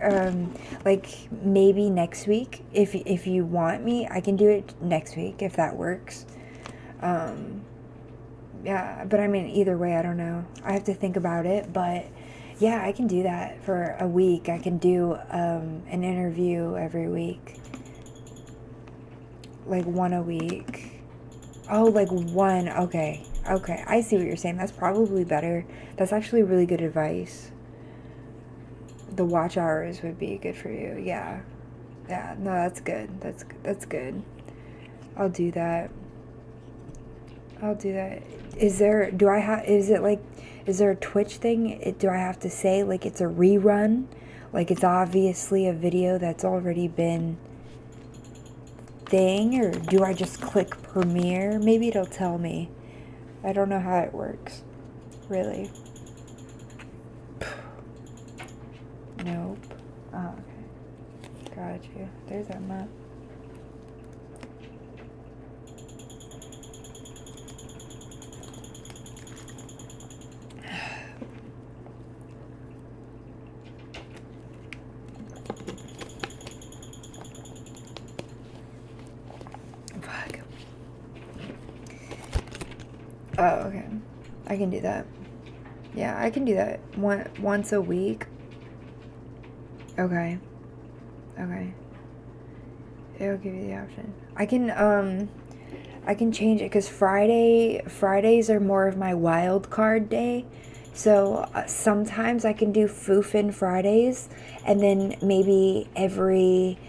Like maybe next week. If you want me, I can do it next week if that works. Yeah, but I mean, either way, I don't know. I have to think about it, but yeah, I can do that for a week. I can do an interview every week. Like one a week. Oh, like one. Okay. Okay. I see what you're saying. That's probably better. That's actually really good advice. The watch hours would be good for you. Yeah. Yeah. No, that's good. That's good. I'll do that. I'll do that. Is there a Twitch thing? Do I have to say like it's a rerun? Like it's obviously a video that's already been thing, or do I just click premiere? Maybe it'll tell me. I don't know how it works. Really. Nope. Oh, okay. Got you. There's that map. Fuck. Oh, okay. I can do that. Yeah, I can do that once a week. Okay. Okay. It'll give you the option. I can change it because Fridays are more of my wild card day. So sometimes I can do Foofin Fridays, and then maybe every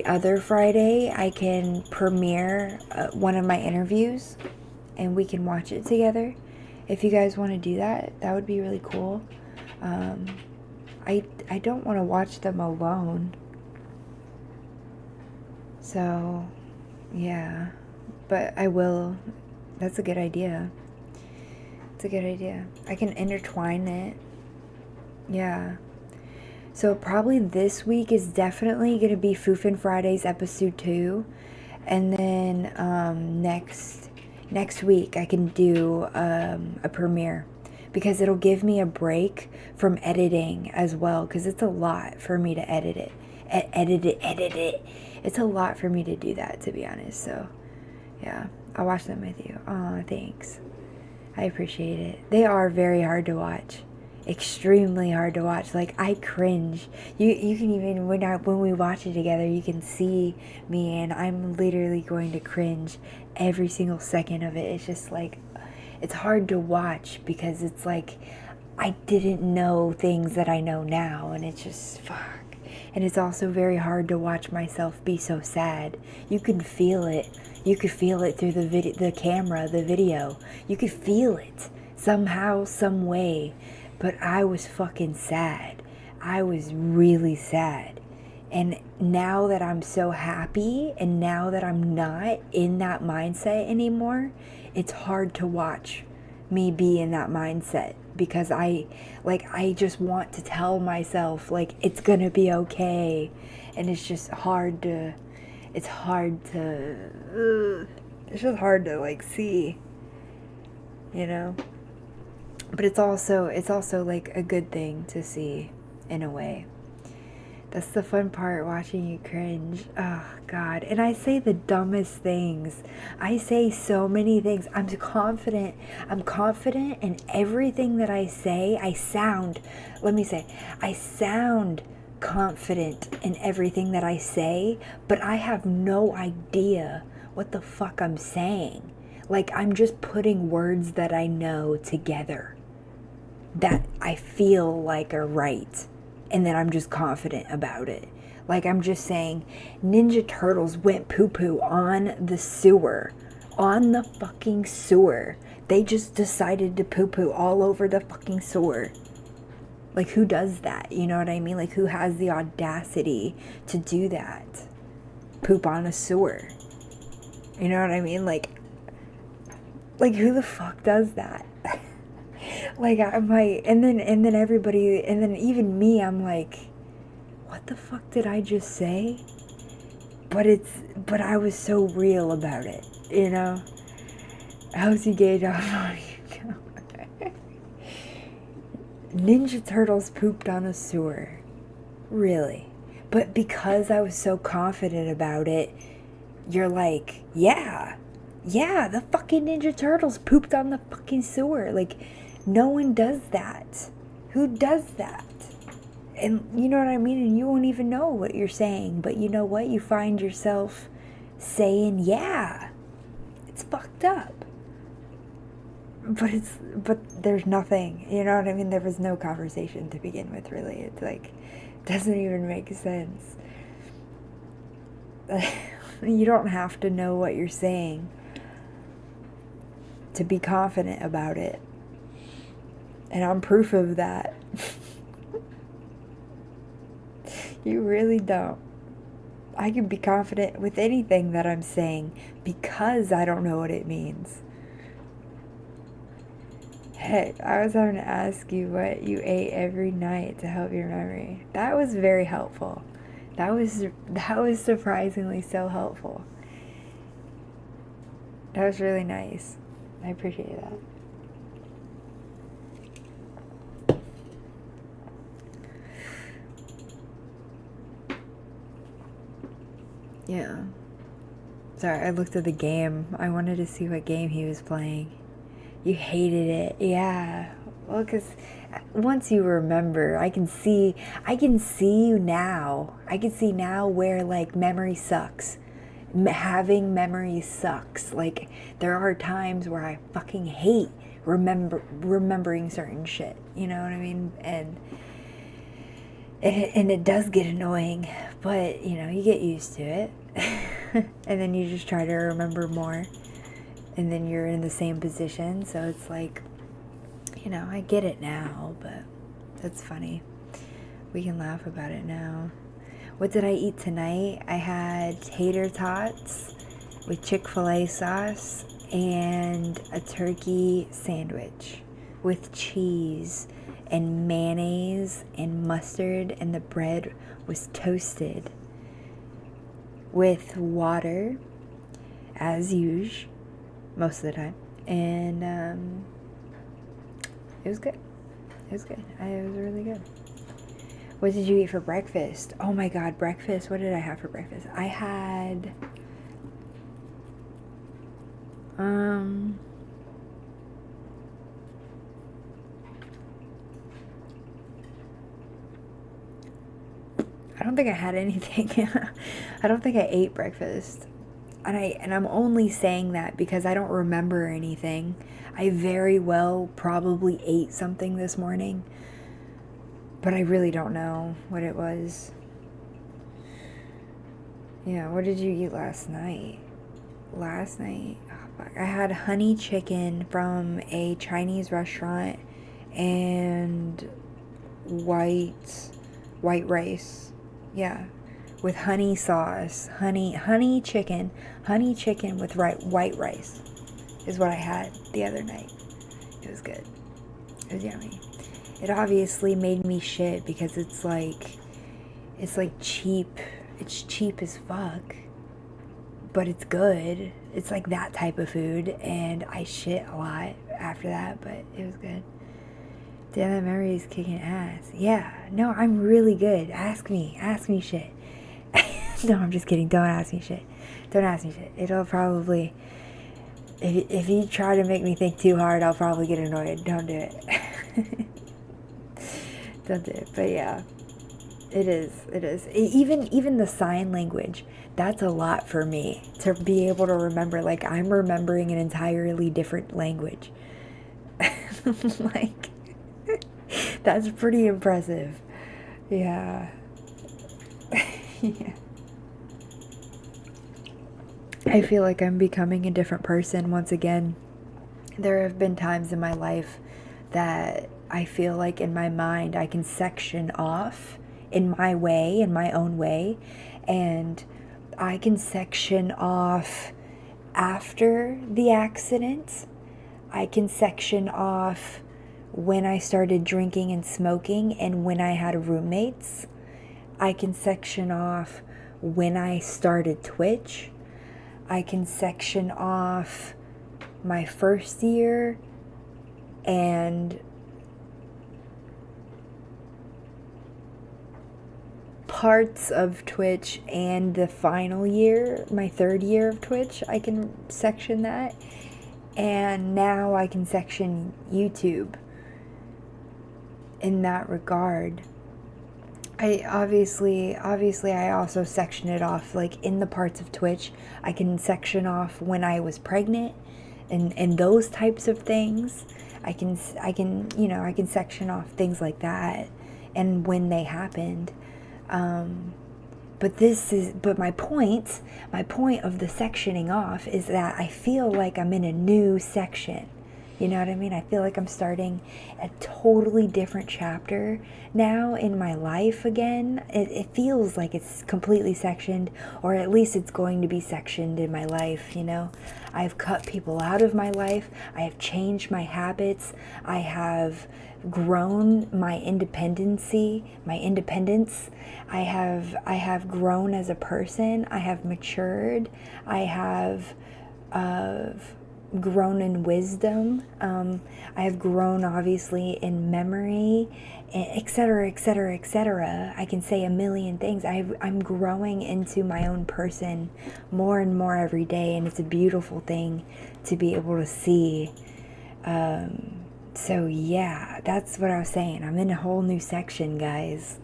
other Friday I can premiere one of my interviews, and we can watch it together. If you guys want to do that, that would be really cool. I don't want to watch them alone. So, yeah. But I will. That's a good idea. It's a good idea. I can intertwine it. Yeah. So probably this week is definitely going to be Foofin Fridays episode 2. And then next week I can do a premiere, because it'll give me a break from editing as well, because it's a lot for me to edit it. Edit it. It's a lot for me to do that, to be honest. So, yeah, I'll watch them with you. Aw, thanks. I appreciate it. They are very hard to watch. Extremely hard to watch. Like, I cringe. You can even, when we watch it together, you can see me, and I'm literally going to cringe every single second of it. It's just like, it's hard to watch because it's like I didn't know things that I know now, and it's just fuck. And it's also very hard to watch myself be so sad. You can feel it. You could feel it through the camera, the video. You could feel it somehow, some way. But I was fucking sad. I was really sad. And now that I'm so happy, and now that I'm not in that mindset anymore, it's hard to watch me be in that mindset, because I just want to tell myself, like, it's gonna be okay. And it's just hard to, it's just hard to like see, you know? But it's also like a good thing to see in a way. That's the fun part, watching you cringe. Oh, God. And I say the dumbest things. I say so many things. I'm confident in everything that I say. I sound confident in everything that I say, but I have no idea what the fuck I'm saying. Like, I'm just putting words that I know together that I feel like are right. And then I'm just confident about it. Like, I'm just saying, Ninja Turtles went poo-poo on the sewer. On the fucking sewer. They just decided to poo-poo all over the fucking sewer. Like, who does that? You know what I mean? Like, who has the audacity to do that? Poop on a sewer. You know what I mean? Like who the fuck does that? Like, I'm like, and then everybody, and then even me, I'm like, what the fuck did I just say? But I was so real about it, you know? How's you gay dog? Ninja Turtles pooped on a sewer. Really? But because I was so confident about it, you're like, yeah, the fucking Ninja Turtles pooped on the fucking sewer. Like, no one does that. Who does that? And you know what I mean? And you won't even know what you're saying. But you know what? You find yourself saying, yeah, it's fucked up. But there's nothing, you know what I mean? There was no conversation to begin with, really. It's like, doesn't even make sense. You don't have to know what you're saying to be confident about it. And I'm proof of that. You really don't. I can be confident with anything that I'm saying because I don't know what it means. Hey, I was having to ask you what you ate every night to help your memory. That was very helpful. That was surprisingly so helpful. That was really nice. I appreciate that. Yeah. Sorry, I looked at the game. I wanted to see what game he was playing. You hated it. Yeah. Well, because once you remember, I can see you now. I can see now where, like, memory sucks. Having memory sucks. Like, there are times where I fucking hate remembering certain shit. You know what I mean? And it does get annoying, but, you know, you get used to it. And then you just try to remember more. And then you're in the same position. So it's like, you know, I get it now, but that's funny. We can laugh about it now. What did I eat tonight? I had tater tots with Chick-fil-A sauce and a turkey sandwich with cheese and mayonnaise and mustard, and the bread was toasted with water, as usual, most of the time. And it was good. It was good. It was really good. What did you eat for breakfast? Oh my God, breakfast. What did I have for breakfast? I had I don't think I had anything. I don't think I ate breakfast. And I'm only saying that because I don't remember anything. I very well probably ate something this morning, but I really don't know what it was. Yeah, what did you eat last night? Last night, oh, fuck. I had honey chicken from a Chinese restaurant and white rice. Yeah, with honey sauce, honey chicken with white rice is what I had the other night. It was good. It was yummy. It obviously made me shit because it's like cheap. It's cheap as fuck, but it's good. It's like that type of food, and I shit a lot after that, but it was good. Damn, that memory is kicking ass. Yeah, no, I'm really good. Ask me shit. No, I'm just kidding. Don't ask me shit. Don't ask me shit. It'll probably, if you try to make me think too hard, I'll probably get annoyed. Don't do it. Don't do it. But yeah, it is. Even the sign language, that's a lot for me to be able to remember. Like, I'm remembering an entirely different language. Like, that's pretty impressive. Yeah. Yeah. I feel like I'm becoming a different person once again. There have been times in my life that I feel like in my mind I can section off in my way, in my own way, and I can section off after the accident. I can section off when I started drinking and smoking and when I had roommates. I can section off when I started Twitch. I can section off my first year and parts of Twitch and the final year, my third year of Twitch. I can section that. And now I can section YouTube in that regard. I obviously I also section it off, like in the parts of Twitch. I can section off when I was pregnant and those types of things. I can section off things like that and when they happened. But my point of the sectioning off is that I feel like I'm in a new section. You know what I mean? I feel like I'm starting a totally different chapter now in my life again. It feels like it's completely sectioned, or at least it's going to be sectioned in my life, you know? I've cut people out of my life. I have changed my habits. I have grown my independence. I have grown as a person. I have matured. I have grown in wisdom. I have grown obviously in memory, etc., etc., etc. I can say a million things. I'm growing into my own person more and more every day, and it's a beautiful thing to be able to see. So yeah, that's what I was saying. I'm in a whole new section, guys.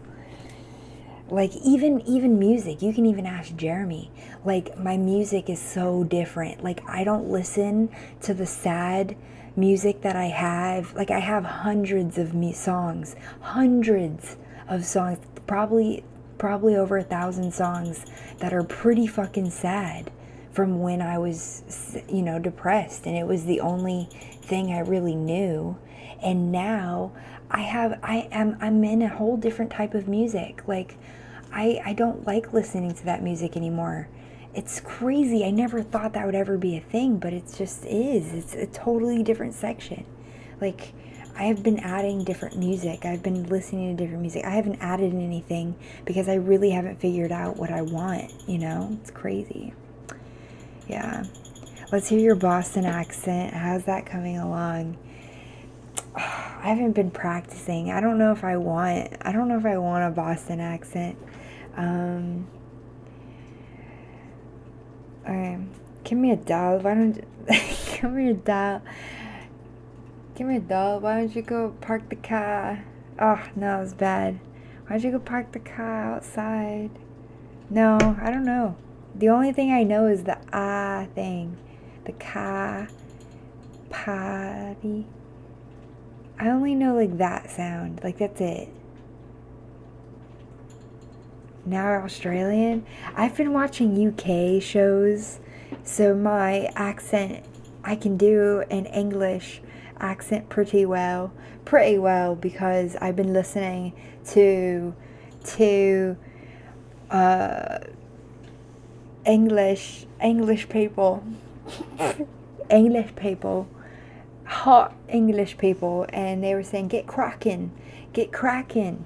Like, even music, you can even ask Jeremy. Like, my music is so different. Like, I don't listen to the sad music that I have. Like, I have hundreds of songs, probably over 1,000 songs that are pretty fucking sad from when I was, depressed, and it was the only thing I really knew. And now I'm in a whole different type of music. Like, I don't like listening to that music anymore. It's crazy. I never thought that would ever be a thing, but it just is. It's a totally different section. Like, I have been adding different music. I've been listening to different music. I haven't added anything because I really haven't figured out what I want, It's crazy. Yeah. Let's hear your Boston accent. How's that coming along? I haven't been practicing. I don't know if I want a Boston accent. Okay. Give me a doll. Why don't give me a doll? Give me a doll. Why don't you go park the car? Oh no, it's bad. Why don't you go park the car outside? No, I don't know. The only thing I know is the thing. The car party. I only know like that sound. Like, that's it. Now Australian. I've been watching UK shows, so my accent, I can do an English accent pretty well because I've been listening to English people hot English people, and they were saying, get cracking, get cracking.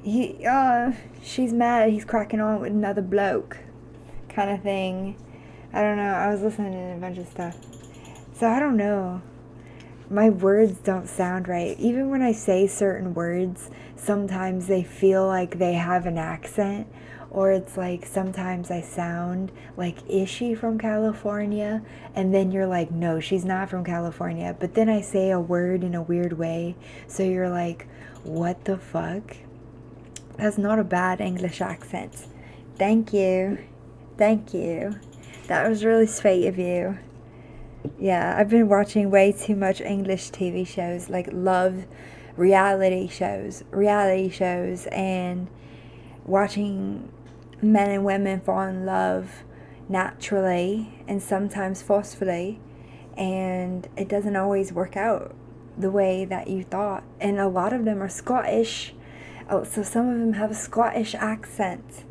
She's mad he's cracking on with another bloke, kind of thing. I don't know. I was listening to a bunch of stuff. So I don't know. My words don't sound right. Even when I say certain words, sometimes they feel like they have an accent, or it's like sometimes I sound like, is she from California? And then you're like, no, she's not from California. But then I say a word in a weird way, so you're like, what the fuck? That's not a bad English accent. Thank you. Thank you. That was really sweet of you. Yeah, I've been watching way too much English TV shows, like love reality shows, and watching men and women fall in love naturally and sometimes forcefully, and it doesn't always work out the way that you thought. And a lot of them are Scottish, so some of them have a Scottish accent.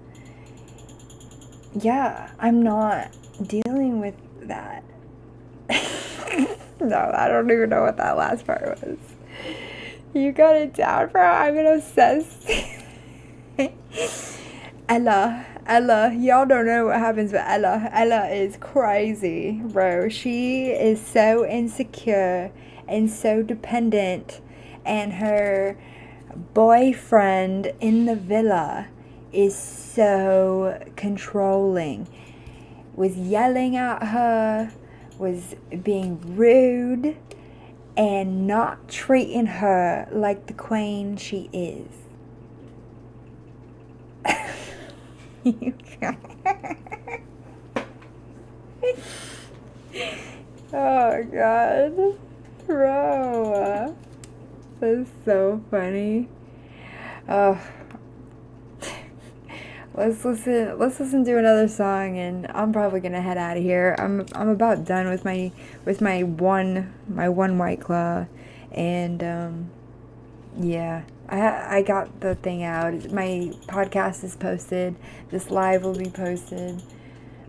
Yeah, I'm not dealing with that. No, I don't even know what that last part was. You got it down, bro. I'm obsessed. Ella, y'all don't know what happens with Ella. Ella is crazy, bro. She is so insecure and so dependent, and her boyfriend in the villa is so controlling. Was yelling at her, was being rude, and not treating her like the queen she is. Oh god, bro, that's so funny. Let's listen to another song, and I'm probably gonna head out of here. I'm about done with my one White Claw, and yeah, I got the thing out. My podcast is posted. This live will be posted.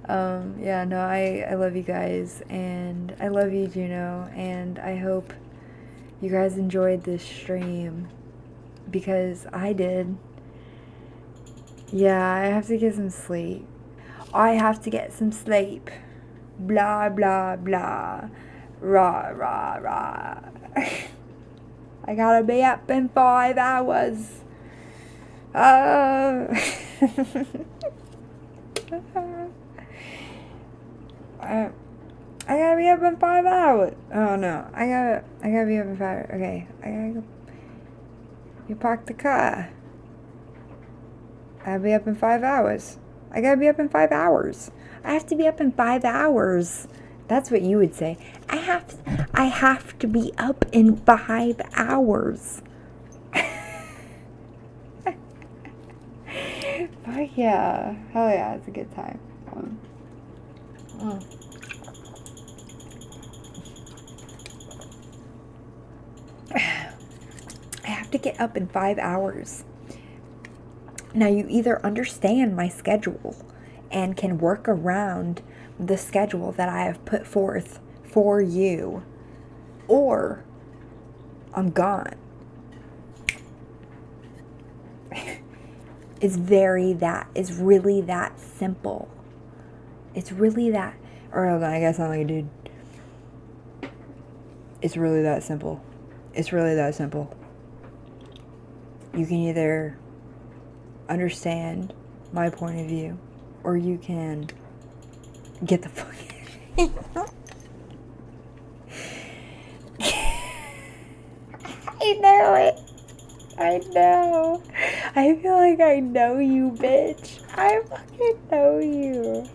Yeah, no, I love you guys, and I love you, Juno, and I hope you guys enjoyed this stream, because I did. Yeah, I have to get some sleep. Blah, blah, blah. Rah, rah, rah. I gotta be up in 5 hours. I gotta be up in 5 hours. Oh no, I gotta be up in 5. Okay, I gotta go. You park the car. I'll be up in 5 hours. I gotta be up in 5 hours. I have to be up in 5 hours. That's what you would say. I have to be up in 5 hours. Fuck yeah. Hell yeah, it's a good time. I have to get up in 5 hours. Now, you either understand my schedule and can work around the schedule that I have put forth for you, or I'm gone. It's really that simple. It's really that, or hold on, I gotta sound like a dude. It's really that simple. It's really that simple. You can either understand my point of view, or you can get the fuck I know it. I know. I feel like I know you, bitch. I fucking know you.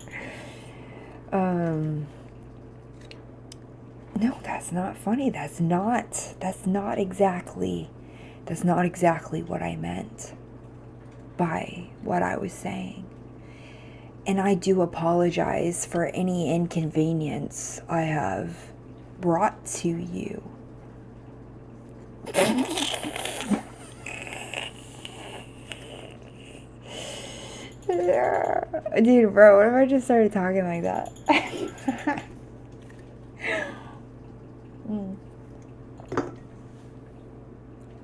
No, that's not funny. That's not exactly what I meant by what I was saying. And I do apologize for any inconvenience I have brought to you. Dude, bro, what if I just started talking like that?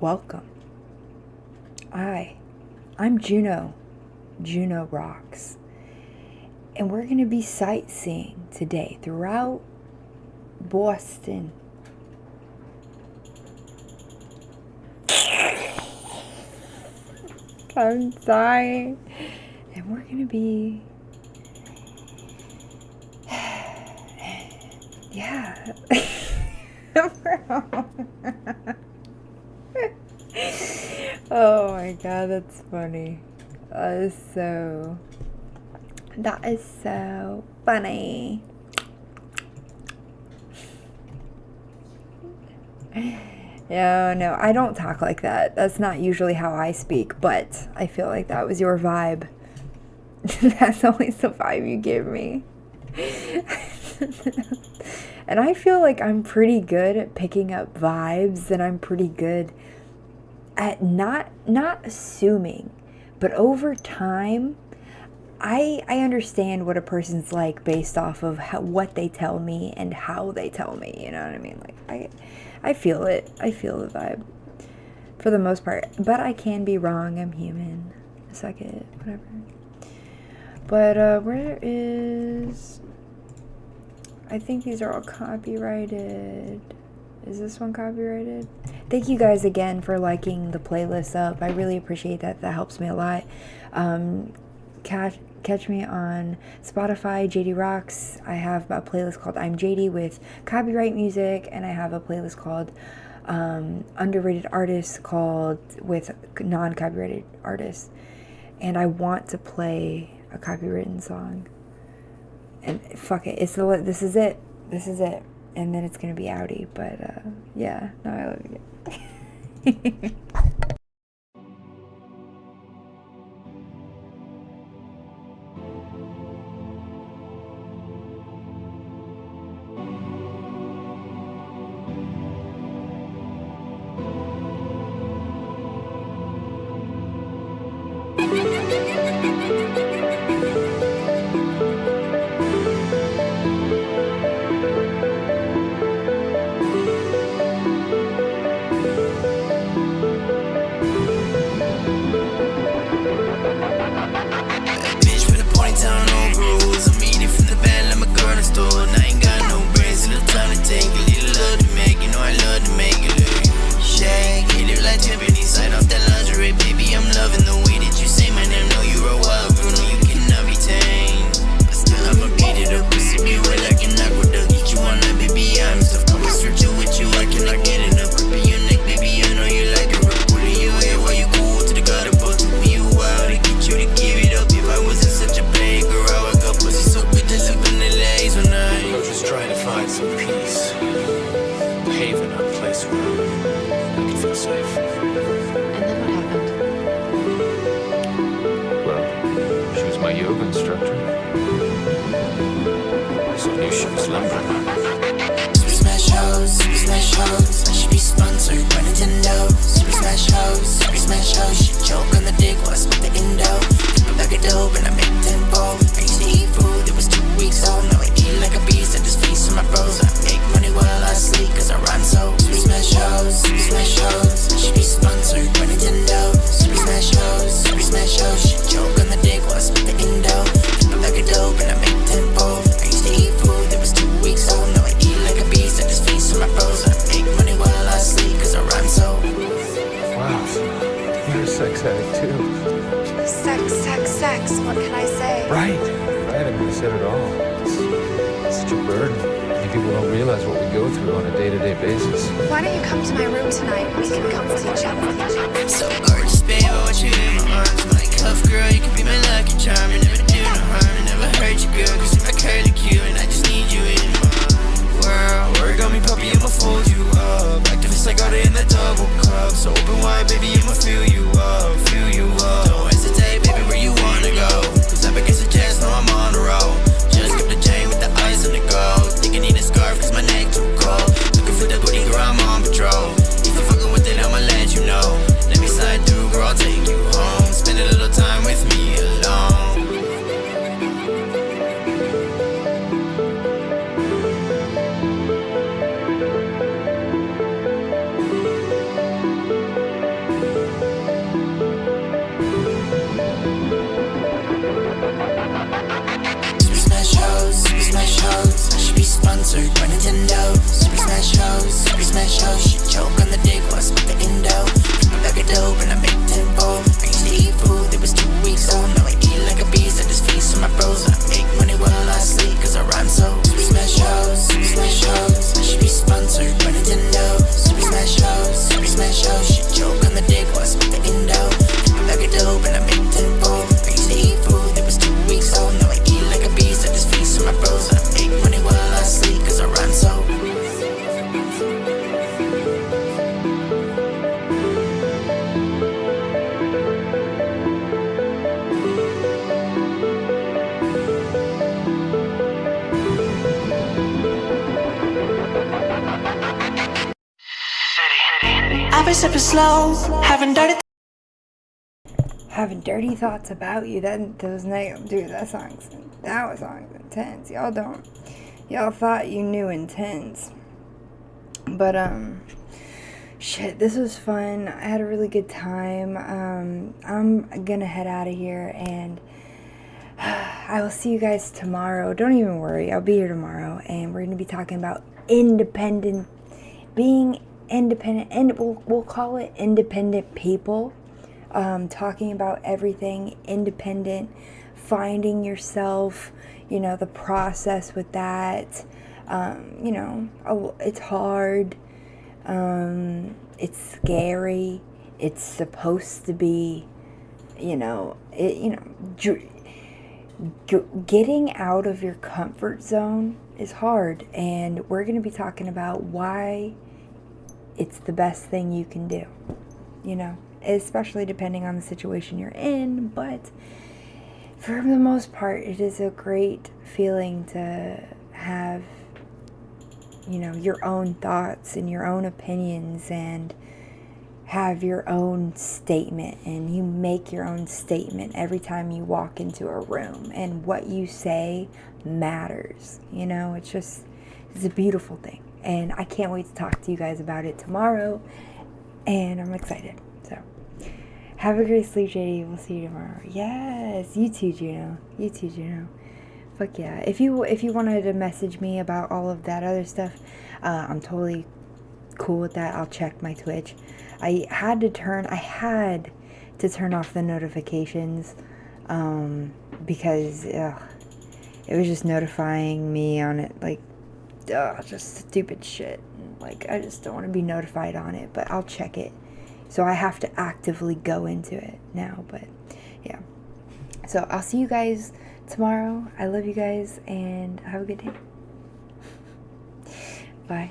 welcome. I'm Juno. Juno Rocks. And we're going to be sightseeing today throughout Boston. I'm dying. And we're going to be... yeah. Oh my god, that's funny. That is so funny. Yeah, no, I don't talk like that. That's not usually how I speak, but I feel like that was your vibe. That's always the vibe you give me. And I feel like I'm pretty good at picking up vibes, and I'm pretty good at not assuming, but over time, I understand what a person's like based off of what they tell me and how they tell me. You know what I mean? Like I feel it. I feel the vibe for the most part, but I can be wrong. I'm human. Suck it. Whatever. But where is? I think these are all copyrighted. Is this one copyrighted? Thank you guys again for liking the playlist up. I really appreciate that. That helps me a lot. Catch me on Spotify, JD Rocks. I have a playlist called I'm JD with copyright music, and I have a playlist called Underrated Artists with non-copyrighted artists. And I want to play a copywritten song. And fuck it, this is it. And then it's gonna be outie, but yeah, no, I love you. Bitch with a ponytail and overalls. I'm eating from the bed like my girl in store. And I ain't got no brains, little time to take. A little love to make, you know I love to make it look. Shake it, look like Tiffany side off that lingerie. Baby, I'm loving the way that you say my name. Know you're a wild girl, no you cannot be tamed. But still I'ma beat it up, pussy be wet like an aqueduct. Eat you all night, baby, I'm stuff. Come straight to with you, I cannot get enough. Gripping your neck, baby, I know you like it. Pulling your hair while you cool to the gutter, but took me a while to get you to give it up. If I wasn't such a bad girl, I would go pussy so good to live in the lays one night. We're just trying to find some peace, a haven, a place where I can feel safe. And then what happened? Well, she was my yoga instructor, so I knew she was lumbering. Super Smash Hoes, I should be sponsored by Nintendo. Super Smash Hoes, she choke on the dick while I smoke the Indo. Flip it like a dope and I make tenfold. I used to eat food that was 2 weeks old. Now I eat like a beast, I just feast on my bros. I make money while I sleep cause I rhyme so. Super Smash Hoes, I should be sponsored by Nintendo. Super Smash Hoes, she choke on the dick while I smoke the Indo. Flip it like a dope and I make tenfold. I used to eat food that was 2 weeks old. Now I eat like a beast, I just feast on my bros. I make money while I sleep cause I rhyme so. Wow, so you're a sex addict too. Sex, what can I say? Right. I mean, you said it all. It's such a burden. Many people don't realize what we go through on a day-to-day basis. Why don't you come to my room tonight? We can comfort each other. I'm so gorgeous, babe, I want you in my arms. My cuff girl, you can be my lucky charm. You never do no harm, I never hurt you, girl. Cause you're my curly cute and I just need you in my world. Work on me, puppy, I'ma fold you up. Activist, I got it in the double cup. So open wide, baby, I'ma fill you up. Don't hesitate, baby, where you wanna go. Cause up against the chest, no, I'm on the road. Just kept the chain with the ice and the gold. Think I need a scarf cause my neck too cold. Looking for the booty, girl, I'm on patrol. If you fucking with it, I'ma let you know. Let me slide through, girl, I'll take you home. Spend a little time with me alone. Shorty sipping slow, having dirty. Having dirty thoughts about you. Those nights, dude. That song's intense. Y'all thought you knew intense, but shit. This was fun. I had a really good time. I'm gonna head out of here, and I will see you guys tomorrow. Don't even worry. I'll be here tomorrow, and we're gonna be talking about being independent, and we'll call it independent people. Talking about everything independent, finding yourself, the process with that. It's hard. It's scary. It's supposed to be, getting out of your comfort zone is hard. And we're going to be talking about why it's the best thing you can do, especially depending on the situation you're in. But for the most part, it is a great feeling to have, your own thoughts and your own opinions, and have your own statement, and you make your own statement every time you walk into a room, and what you say matters. It's a beautiful thing, and I can't wait to talk to you guys about it tomorrow, and I'm excited. So have a great sleep, JD. We'll see you tomorrow. Yes, you too, Juno. Fuck yeah. If you wanted to message me about all of that other stuff, I'm totally cool with that. I'll check my Twitch. I had to turn off the notifications because it was just notifying me on it, just stupid shit. I just don't want to be notified on it, but I'll check it. So I have to actively go into it now, but yeah. So I'll see you guys tomorrow. I love you guys, and have a good day. Bye.